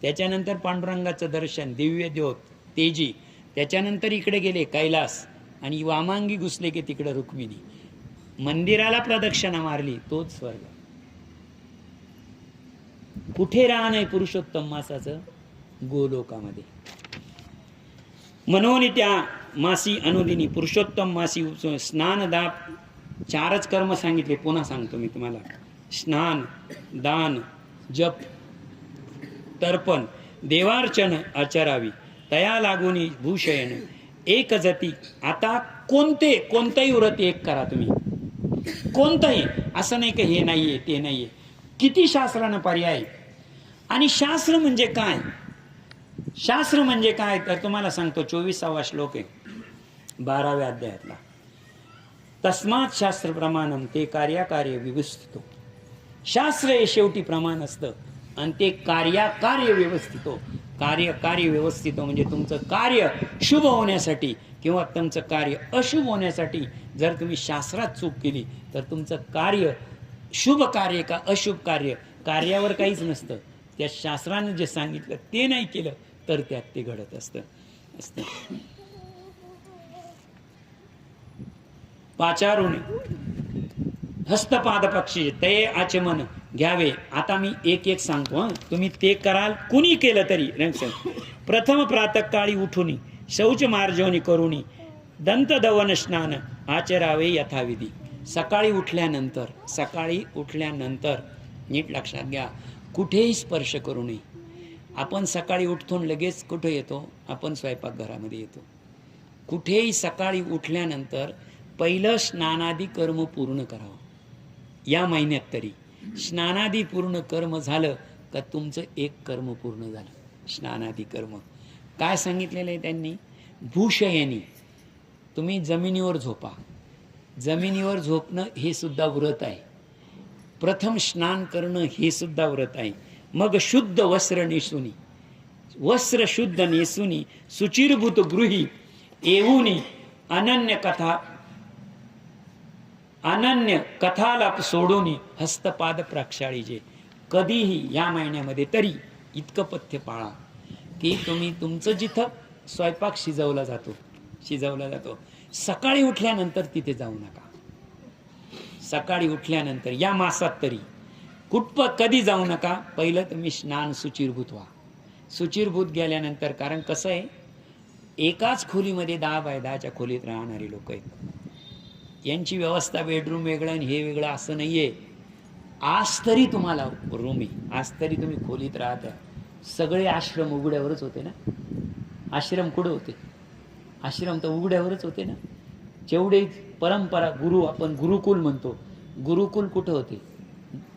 S1: त्याच्यानंतर पांडुरंगाचं दर्शन, दिव्य ज्योत, तेजी. त्याच्यानंतर इकडे गेले कैलास, आणि वामांगी घुसले की तिकडे रुक्मिणी. मंदिराला प्रदक्षिणा मारली तोच स्वर्ग. कुठे राहण आहे पुरुषोत्तम मासाचं? गोलोकामध्ये. म्हणून त्या मासी अनुदिनी पुरुषोत्तम मासी स्नान दाप 4च कर्म सांगितले. पुन्हा सांगतो मी तुम्हाला. स्नान, दान, जप, तर्पण, देवार्चन आचरावी, तया लागून भूषयन एक जती. आता कोणतंही व्रत एक करा तुम्ही, कोणतंही. असं नाही की हे नाहीये ते नाहीये. किती शास्त्रानं पर्याय. आणि शास्त्र म्हणजे काय? शास्त्र म्हणजे काय तर तुम्हाला सांगतो. 24वा श्लोक आहे 12व्या अध्यायातला. तस्मात शास्त्र प्रमाणम ते कार्याकार्य व्यवस्थितो. शास्त्र हे शेवटी प्रमाण असतं, आणि ते कार्य व्यवस्थितो. कार्य व्यवस्थित म्हणजे तुमचं कार्य शुभ होण्यासाठी किंवा तुमचं कार्य अशुभ होण्यासाठी जर तुम्ही शास्त्रात चूक केली तर तुमचं कार्य शुभ कार्य का अशुभ कार्य, कार्यावर काहीच नसतं. त्या शास्त्रानं जे सांगितलं ते नाही केलं तर त्यात ते घडत असतं. पाचारुणे हस्तपाद पक्षी ते आचमन घ्यावे. आता मी एक एक सांगतो, तुम्ही ते कराल. कुणी केलं तरी. प्रथम प्रातःकाळी उठून शौच मार्जवणी करुणी दंतदवन स्नान आचरावे यथाविधी. सकाळी उठल्यानंतर नीट लक्षात घ्या, कुठेही स्पर्श करू नये. आपण सकाळी उठतो लगेच कुठे येतो? आपण स्वयंपाकघरामध्ये येतो. कुठेही सकाळी उठल्यानंतर पहिलं स्नानादी कर्म पूर्ण करावं. या महिन्यात तरी स्नानादी पूर्ण कर्म झालं का तुमचं एक कर्म पूर्ण झालं. स्नानादी कर्म काय सांगितलेलं आहे त्यांनी? भूशयनी. तुम्ही जमिनीवर झोपा. जमिनीवर झोपणं हे सुद्धा व्रत आहे. प्रथम स्नान करणं हे सुद्धा व्रत आहे. मग शुद्ध वस्त्र नेसुनी, वस्त्र शुद्ध नेसुनी सुचिरभूत गृही येऊनी अनन्य कथालाप सोडून हस्तपाद प्रक्षाळीजे. कधीही या महिन्यामध्ये तरी इतकं पथ्य पाळा की तुम्ही तुमचं जिथं स्वयंपाक शिजवला जातो सकाळी उठल्यानंतर तिथे जाऊ नका. सकाळी उठल्यानंतर या मासात तरी कधी जाऊ नका. पहिलं तुम्ही स्नान सुचिरभूत व्हा. सुचिरभूत गेल्यानंतर, कारण कसं आहे, एकाच खोलीमध्ये 10 बाय 10च्या खोलीत राहणारी लोक आहेत. यांची व्यवस्था बेडरूम वेगळं आणि हे वेगळं असं नाहीये. आज तरी तुम्हाला रूम आहे, आज तरी तुम्ही खोलीत राहता. सगळे आश्रम उघड्यावरच होते ना. आश्रम कुठं होते? आश्रम तर उघड्यावरच होते ना. जेवढे परंपरा गुरु आपण गुरुकुल म्हणतो, गुरुकुल कुठं होते?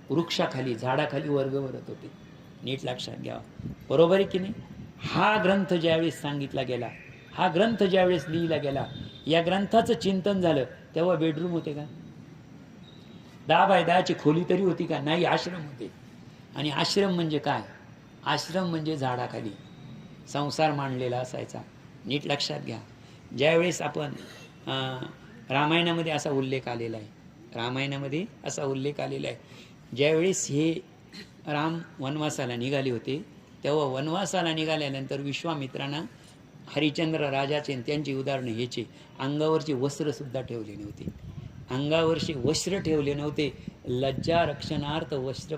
S1: वृक्षाखाली, झाडाखाली वर्ग भरत होते. नीट लक्षात घ्या. बरोबर आहे की नाही? हा ग्रंथ ज्यावेळेस सांगितला गेला, हा ग्रंथ ज्यावेळेस लिहिला गेला, या ग्रंथाचं चिंतन झालं तेव्हा बेडरूम होते का? 10 बाय 10ची खोली तरी होती का? नाही, आश्रम होते. आणि आश्रम म्हणजे काय? आश्रम म्हणजे झाडाखाली संसार मांडलेला असायचा. नीट लक्षात घ्या. ज्यावेळेस आपण रामायणामध्ये असा उल्लेख आलेला आहे, रामायणामध्ये असा उल्लेख आलेला आहे, ज्यावेळेस हे राम वनवासाला निघाले होते तेव्हा वनवासाला निघाल्यानंतर विश्वामित्रांना हरिश्चंद्र राजाचे त्यांची उदाहरणं ह्याचे अंगावरचे वस्त्रसुद्धा ठेवले नव्हते. अंगावरचे वस्त्र ठेवले नव्हते. लज्जा रक्षणार्थ वस्त्र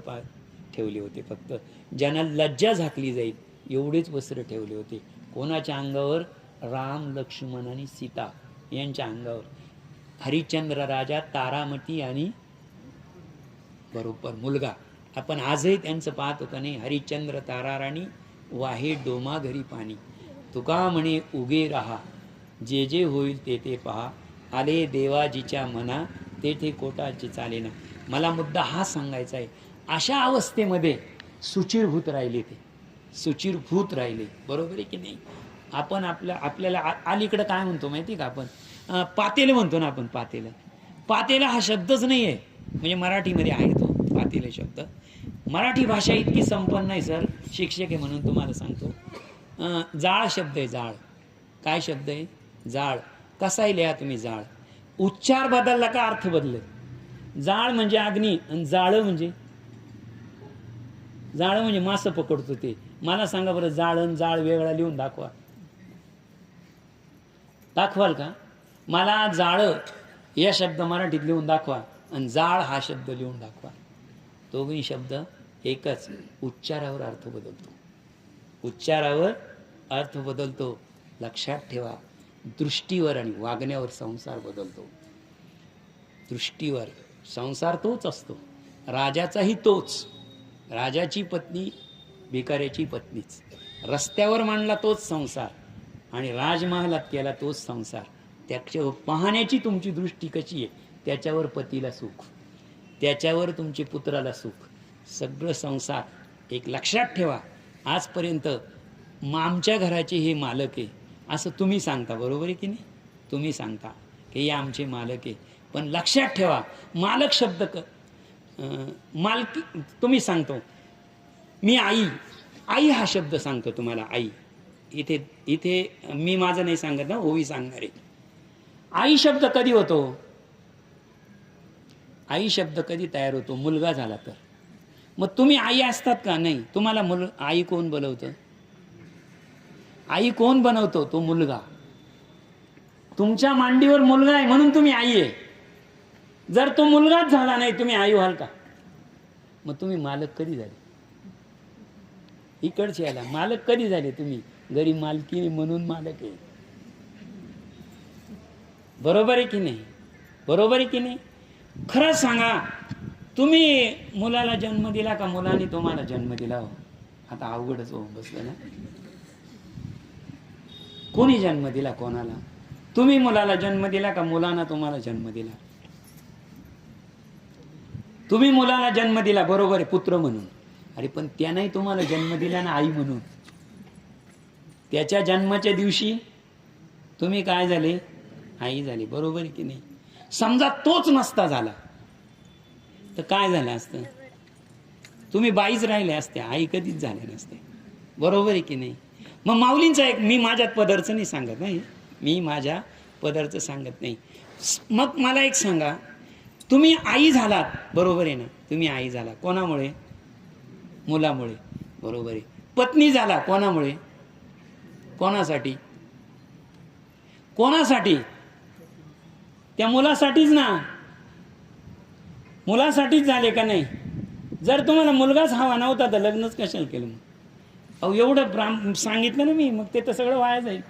S1: ठेवले होते. फक्त ज्यांना लज्जा झाकली जाईल एवढेच वस्त्र ठेवले होते. कोणाच्या अंगावर? राम, लक्ष्मण आणि सीता यांच्या अंगावर. हरिश्चंद्र राजा, तारामती आणि बरोबर मुलगा. आपण आजही त्यांचं पाहतो का नाही? हरिश्चंद्र ताराराणी वाहे डोमा घरी पाणी. तुका म्हणे उगे राहा, जे जे होईल ते ते पहा, आले देवाजीच्या मना तेथे कोटाचे चालेना. मला मुद्दा हा सांगायचा आहे, अशा अवस्थेमध्ये सुचिरभूत राहिले, ते सुचिरभूत राहिले. बरोबर आहे की नाही? आपण आपल्याला अलीकडं काय म्हणतो माहिती का? आपण पातेलं म्हणतो ना. आपण पातेलं हा शब्दच नाही आहे. म्हणजे मराठीमध्ये आहे तो पातेलं शब्द. मराठी भाषा इतकी संपन्न आहे सर, शिक्षक आहे म्हणून तुम्हाला सांगतो. जाळ शब्द आहे, जाळ. काय शब्द आहे? जाळ. कसाही लिहा तुम्ही जाळ. उच्चार बदलला का अर्थ बदलेल. जाळ म्हणजे अग्नी आणि जाळं म्हणजे मासं पकडतो ते. मला सांगा बरं, जाळ आणि जाळ वेगळा लिहून दाखवाल का? मला जाळं या शब्द मराठीत लिहून दाखवा आणि जाळ हा शब्द लिहून दाखवा. दोन्ही शब्द एकच. उच्चारावर अर्थ बदलतो. उच्चारावर अर्थ बदलतो. लक्षात ठेवा. दृष्टीवर आणि वागण्यावर संसार बदलतो. दृष्टीवर संसार तोच असतो. राजाचाही तोच. राजाची पत्नी भिकाऱ्याची पत्नीच. रस्त्यावर मांडला तोच संसार आणि राजमहालात केला तोच संसार. त्याच्यावर पाहण्याची तुमची दृष्टी कशी आहे त्याच्यावर पतीला सुख, त्याच्यावर तुमच्या पुत्राला सुख. सगळं संसार एक. लक्षात ठेवा. आजपर्यंत आमच्या घराचे हे मालक आहे असं तुम्ही सांगता, बरोबर आहे की नाही? तुम्ही सांगता की हे आमचे मालक आहे. पण लक्षात ठेवा, मालक शब्द मालकी तुम्ही सांगतो. मी आई हा शब्द सांगतो तुम्हाला. आई इथे मी माझं नाही सांगत ना, ओवी सांगणार आहे. आई शब्द कधी होतो? आई शब्द कधी तयार होतो? मुलगा झाला तर. मग तुम्ही आई असतात का? नाही. तुम्हाला आई कोण बनवतं? आई कोण बनवतो? तो मुलगा. तुमच्या मांडीवर मुलगा आहे म्हणून तुम्ही आई आहे. जर तो मुलगाच झाला नाही तुम्ही आई व्हाल का? मग तुम्ही मालक कधी झाले? इकडचे याला मालक कधी झाले तुम्ही? गरीब मालकी म्हणून मालक आहे. बरोबर आहे की नाही? बरोबर आहे की नाही? खरं सांगा, तुम्ही मुलाला जन्म दिला का मुलाने तुम्हाला जन्म दिला? हो, आता अवघडच होऊन बसलं ना. कोणी जन्म दिला कोणाला? तुम्ही मुलाला जन्म दिला का मुलानं तुम्हाला जन्म दिला? तुम्ही मुलाला जन्म दिला, बरोबर आहे, पुत्र म्हणून. अरे पण त्यानंही तुम्हाला जन्म दिला ना आई म्हणून. त्याच्या जन्माच्या दिवशी तुम्ही काय झाले? आई झाली. बरोबर आहे की नाही? समजा तोच नसता झाला तर काय झालं असतं? तुम्ही बाईच राहिले असते, आई कधीच झाले नसते. बरोबर आहे की नाही? मग माऊलींचा एक, मी माझ्यात पदरचं नाही सांगत नाही, मी माझ्या पदरचं सांगत नाही. मग मला एक सांगा, तुम्ही आई झालात, बरोबर आहे ना? तुम्ही आई झाला कोणामुळे? मुलामुळे. बरोबर आहे. पत्नी झाला कोणामुळे? कोणासाठी? कोणासाठी? त्या मुलासाठीच ना. मुलासाठीच झाले का नाही? जर तुम्हाला मुलगाच हवा नव्हता तर लग्नच कशाला केलं मग? अहो एवढं सांगितलं ना मी, मग ते तर सगळं वाया जाईल.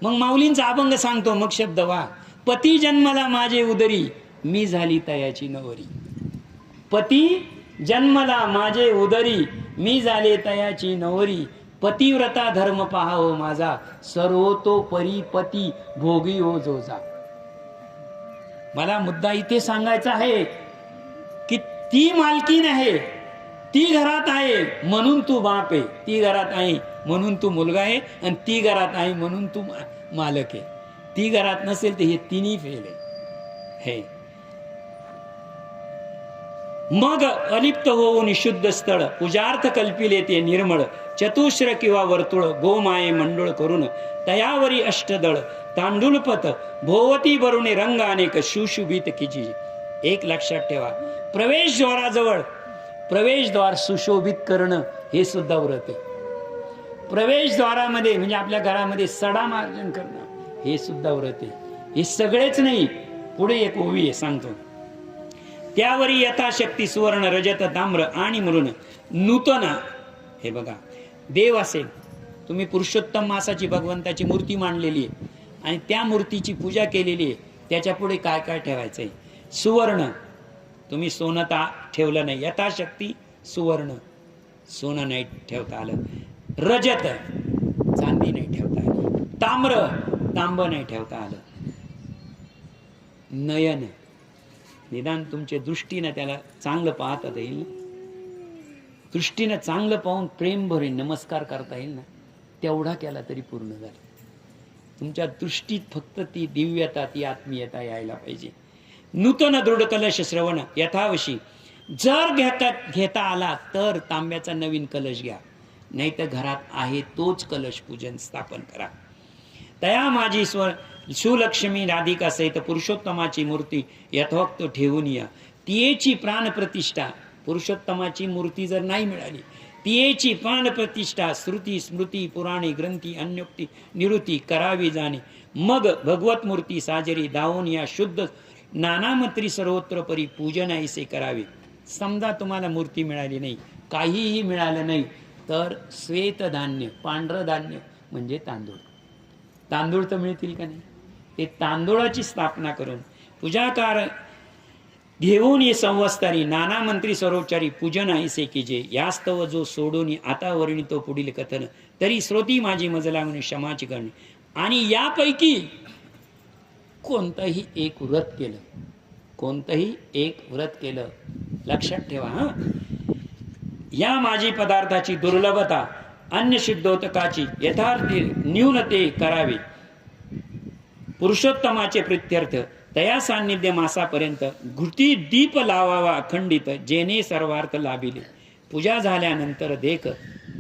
S1: मग माऊलींचा अभंग सांगतो, मग शब्द वा. पती जन्मला माझे उदरी, मी झाली तयाची नवरी. पती जन्मला माझे उदरी, मी झाले तयाची नवरी. पतिव्रता धर्म पाहावो माझा, सर्वतोपरी पती भोगी हो जोजा. मला मुद्दा इथे सांगायचा आहे की ती मालकीन आहे, ती घरात आहे म्हणून तू बाप आहे, ती घरात आहे म्हणून तू मुलगा आहे, आणि ती घरात आहे म्हणून तू मालक आहे. ती घरात नसेल तर हे तिन्ही फेल आहे. मग अलिप्त होऊन शुद्ध स्थळ, पूजार्थ कल्पिले ते निर्मळ. चतुश्र किंवा वर्तुळ, गोमाये मंडळ करून तयावरी अष्टदळ. तांडुलपत भोवती बरुणे रंग अनेक, सुशुभित किची. एक लक्षात ठेवा, प्रवेशद्वाराजवळ प्रवेशद्वार सुशोभित करणं हे सुद्धा व्रत आहे. प्रवेशद्वारामध्ये म्हणजे आपल्या घरामध्ये सडा मार्जन करणं हे सुद्धा व्रत आहे. हे सगळेच नाही, पुढे एक ओवी आहे सांगतो. त्यावरी यथाशक्ती सुवर्ण रजत ताम्र आणि मृण नूतन. हे बघा, देव असेल, तुम्ही पुरुषोत्तम मासाची भगवंताची मूर्ती मांडलेली आहे आणि त्या मूर्तीची पूजा केलेली आहे. त्याच्या पुढे काय काय ठेवायचंय? सुवर्ण. तुम्ही सोनं ठेवलं नाही. यथाशक्ती सुवर्ण, सोनं नाही ठेवता आलं. रजत, चांदी नाही ठेवता आलं. ताम्र, तांब नाही ठेवता आलं. नयन, निदान तुमच्या दृष्टीनं त्याला चांगलं पाहता येईल, दृष्टीनं चांगलं पाहून प्रेम भरून नमस्कार करता येईल ना, तेवढा केला तरी पूर्ण झालं. तुमच्या दृष्टीत फक्त ती दिव्यता, ती आत्मीयता यायला पाहिजे. नूतन दृढ कलश श्रवण यथावशी. जर घेता आला तर तांब्याचा नवीन कलश घ्या. नाही तर घरात आहे तोच कलश पूजन स्थापन करा. तया माझी सुलक्ष्मी राधिका सहित पुरुषोत्तमाची मूर्ती यथोक्त ठेवून या. तियेची प्राणप्रतिष्ठा, पुरुषोत्तमाची मूर्ती जर नाही मिळाली, तियेची प्राणप्रतिष्ठा श्रुती स्मृती पुराणे ग्रंथी अन्योक्ती निवृत्ती करावी जाणे. मग भगवत मूर्ती साजरी दावून या शुद्ध नानामंत्री सर्वत्र परी पूजन ऐसे करावे. समजा तुम्हाला मूर्ती मिळाली नाही, काहीही मिळालं नाही, तर श्वेत धान्य, पांढरं धान्य म्हणजे तांदूळ, तांदूळ तर मिळतील का नाही, ते तांदूळाची स्थापना करून पूजाकार घेऊन ये संवत्सरी नाना मंत्री सरोचारी पूजन ऐसे कीजे. यास्तव जो सोडून आता वर्णितो पुढील कथन, तरी श्रोती माझी मजला म्हणून क्षमाची करणे. आणि यापैकी कोणतंही एक व्रत केलं, कोणतंही एक व्रत केलं, लक्षात ठेवा हा. या माझी पदार्थाची दुर्लभता, अन्य शुद्धोदकाची यथार्थ न्यूनते करावे. पुरुषोत्तमाचे प्रित्यर्थ तया सान्निध्य मासापर्यंत घृती दीप लावावा अखंडित, जेने सर्वार्थ लाभिले. पूजा झाल्यानंतर देख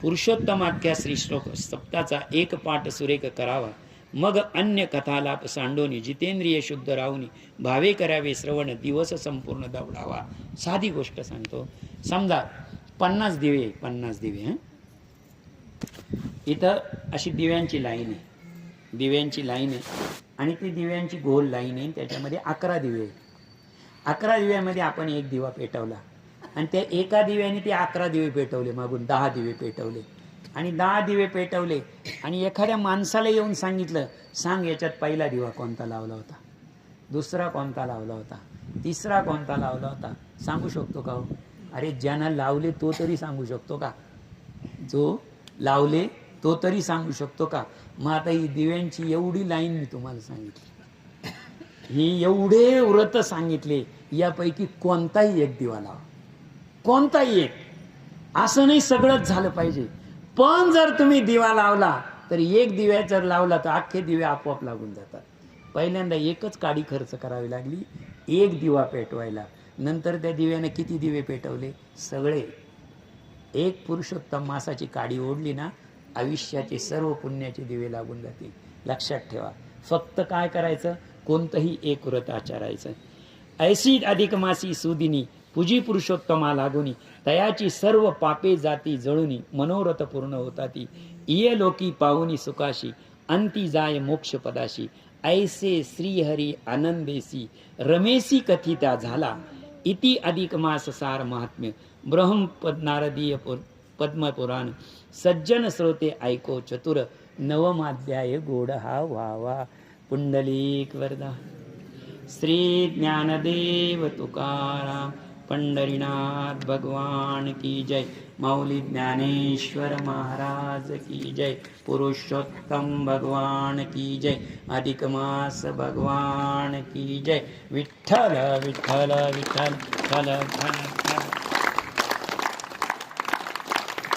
S1: पुरुषोत्तमाख्या श्री श्लोक सप्ताचा एक पाठ सुरेख करावा. मग अन्य कथालाप सांडोनी जितेंद्रिय शुद्ध राहुनी भावे करावे श्रवण, दिवस संपूर्ण दवडावा. साधी गोष्ट सांगतो. समजा 50 दिवे, 50 दिवे, इथं अशी दिव्यांची लाईन आहे, दिव्यांची लाईन आहे आणि ती दिव्यांची गोल लाईन आहे. त्याच्यामध्ये 11 दिवे आहेत. 11 दिव्यामध्ये आपण एक दिवा पेटवला आणि त्या एका दिव्याने ते 11 दिवे पेटवले, मागून 10 दिवे पेटवले आणि 10 दिवे पेटवले आणि एखाद्या माणसाला येऊन सांगितलं, सांग याच्यात पहिला दिवा कोणता लावला होता, दुसरा कोणता लावला होता, तिसरा कोणता लावला होता, सांगू शकतो का हो? अरे ज्यांना लावले तो तरी सांगू शकतो का? जो लावले तो तरी सांगू शकतो का? मग आता ही दिव्यांची एवढी लाईन मी तुम्हाला सांगितली, ही एवढे व्रत सांगितले, यापैकी कोणताही एक दिवा लावा, कोणताही एक. असं नाही सगळंच झालं पाहिजे, पण जर तुम्ही दिवा लावला तर एक दिव्या जर लावला तर अख्खे दिवे आपोआप लागून जातात. पहिल्यांदा एकच काडी खर्च करावी लागली एक दिवा पेटवायला, नंतर त्या दिव्याने किती दिवे पेटवले? सगळे. एक पुरुषोत्तम मासाची काडी ओढली ना, आयुष्याचे सर्व पुण्याचे दिवे लागून जातील. लक्षात ठेवा. फक्त काय करायचं? कोणतंही एक व्रत आचरायचं. ऐशी अधिक मासी सुदिनी पूजी पुरुषोत्तमा लागुनी, तयाची सर्व पापे जाती जळुनी, मनोरथ पूर्ण होताती. इय लोकी पाहुनी सुखाशी, अंती जाय मोक्ष पदाशी. ऐसे श्रीहरी आनंदेसी रमेसी कथिता झाला. इति अधिक मास सार महात्म्य ब्रह्मपद नारदीय पद्मपुराण. सज्जन श्रोते ऐको चतुर, नवमाध्याय गोड हा व्हावा. पुंडलिक वरदा. श्री ज्ञानदेव तुकाराम पंढरीनाथ भगवान की जय. माऊली ज्ञानेश्वर महाराज की जय. पुरुषोत्तम भगवान की जय. अधिक मास भगवान की जय. विठ्ठल विठ्ठल विठ्ठल.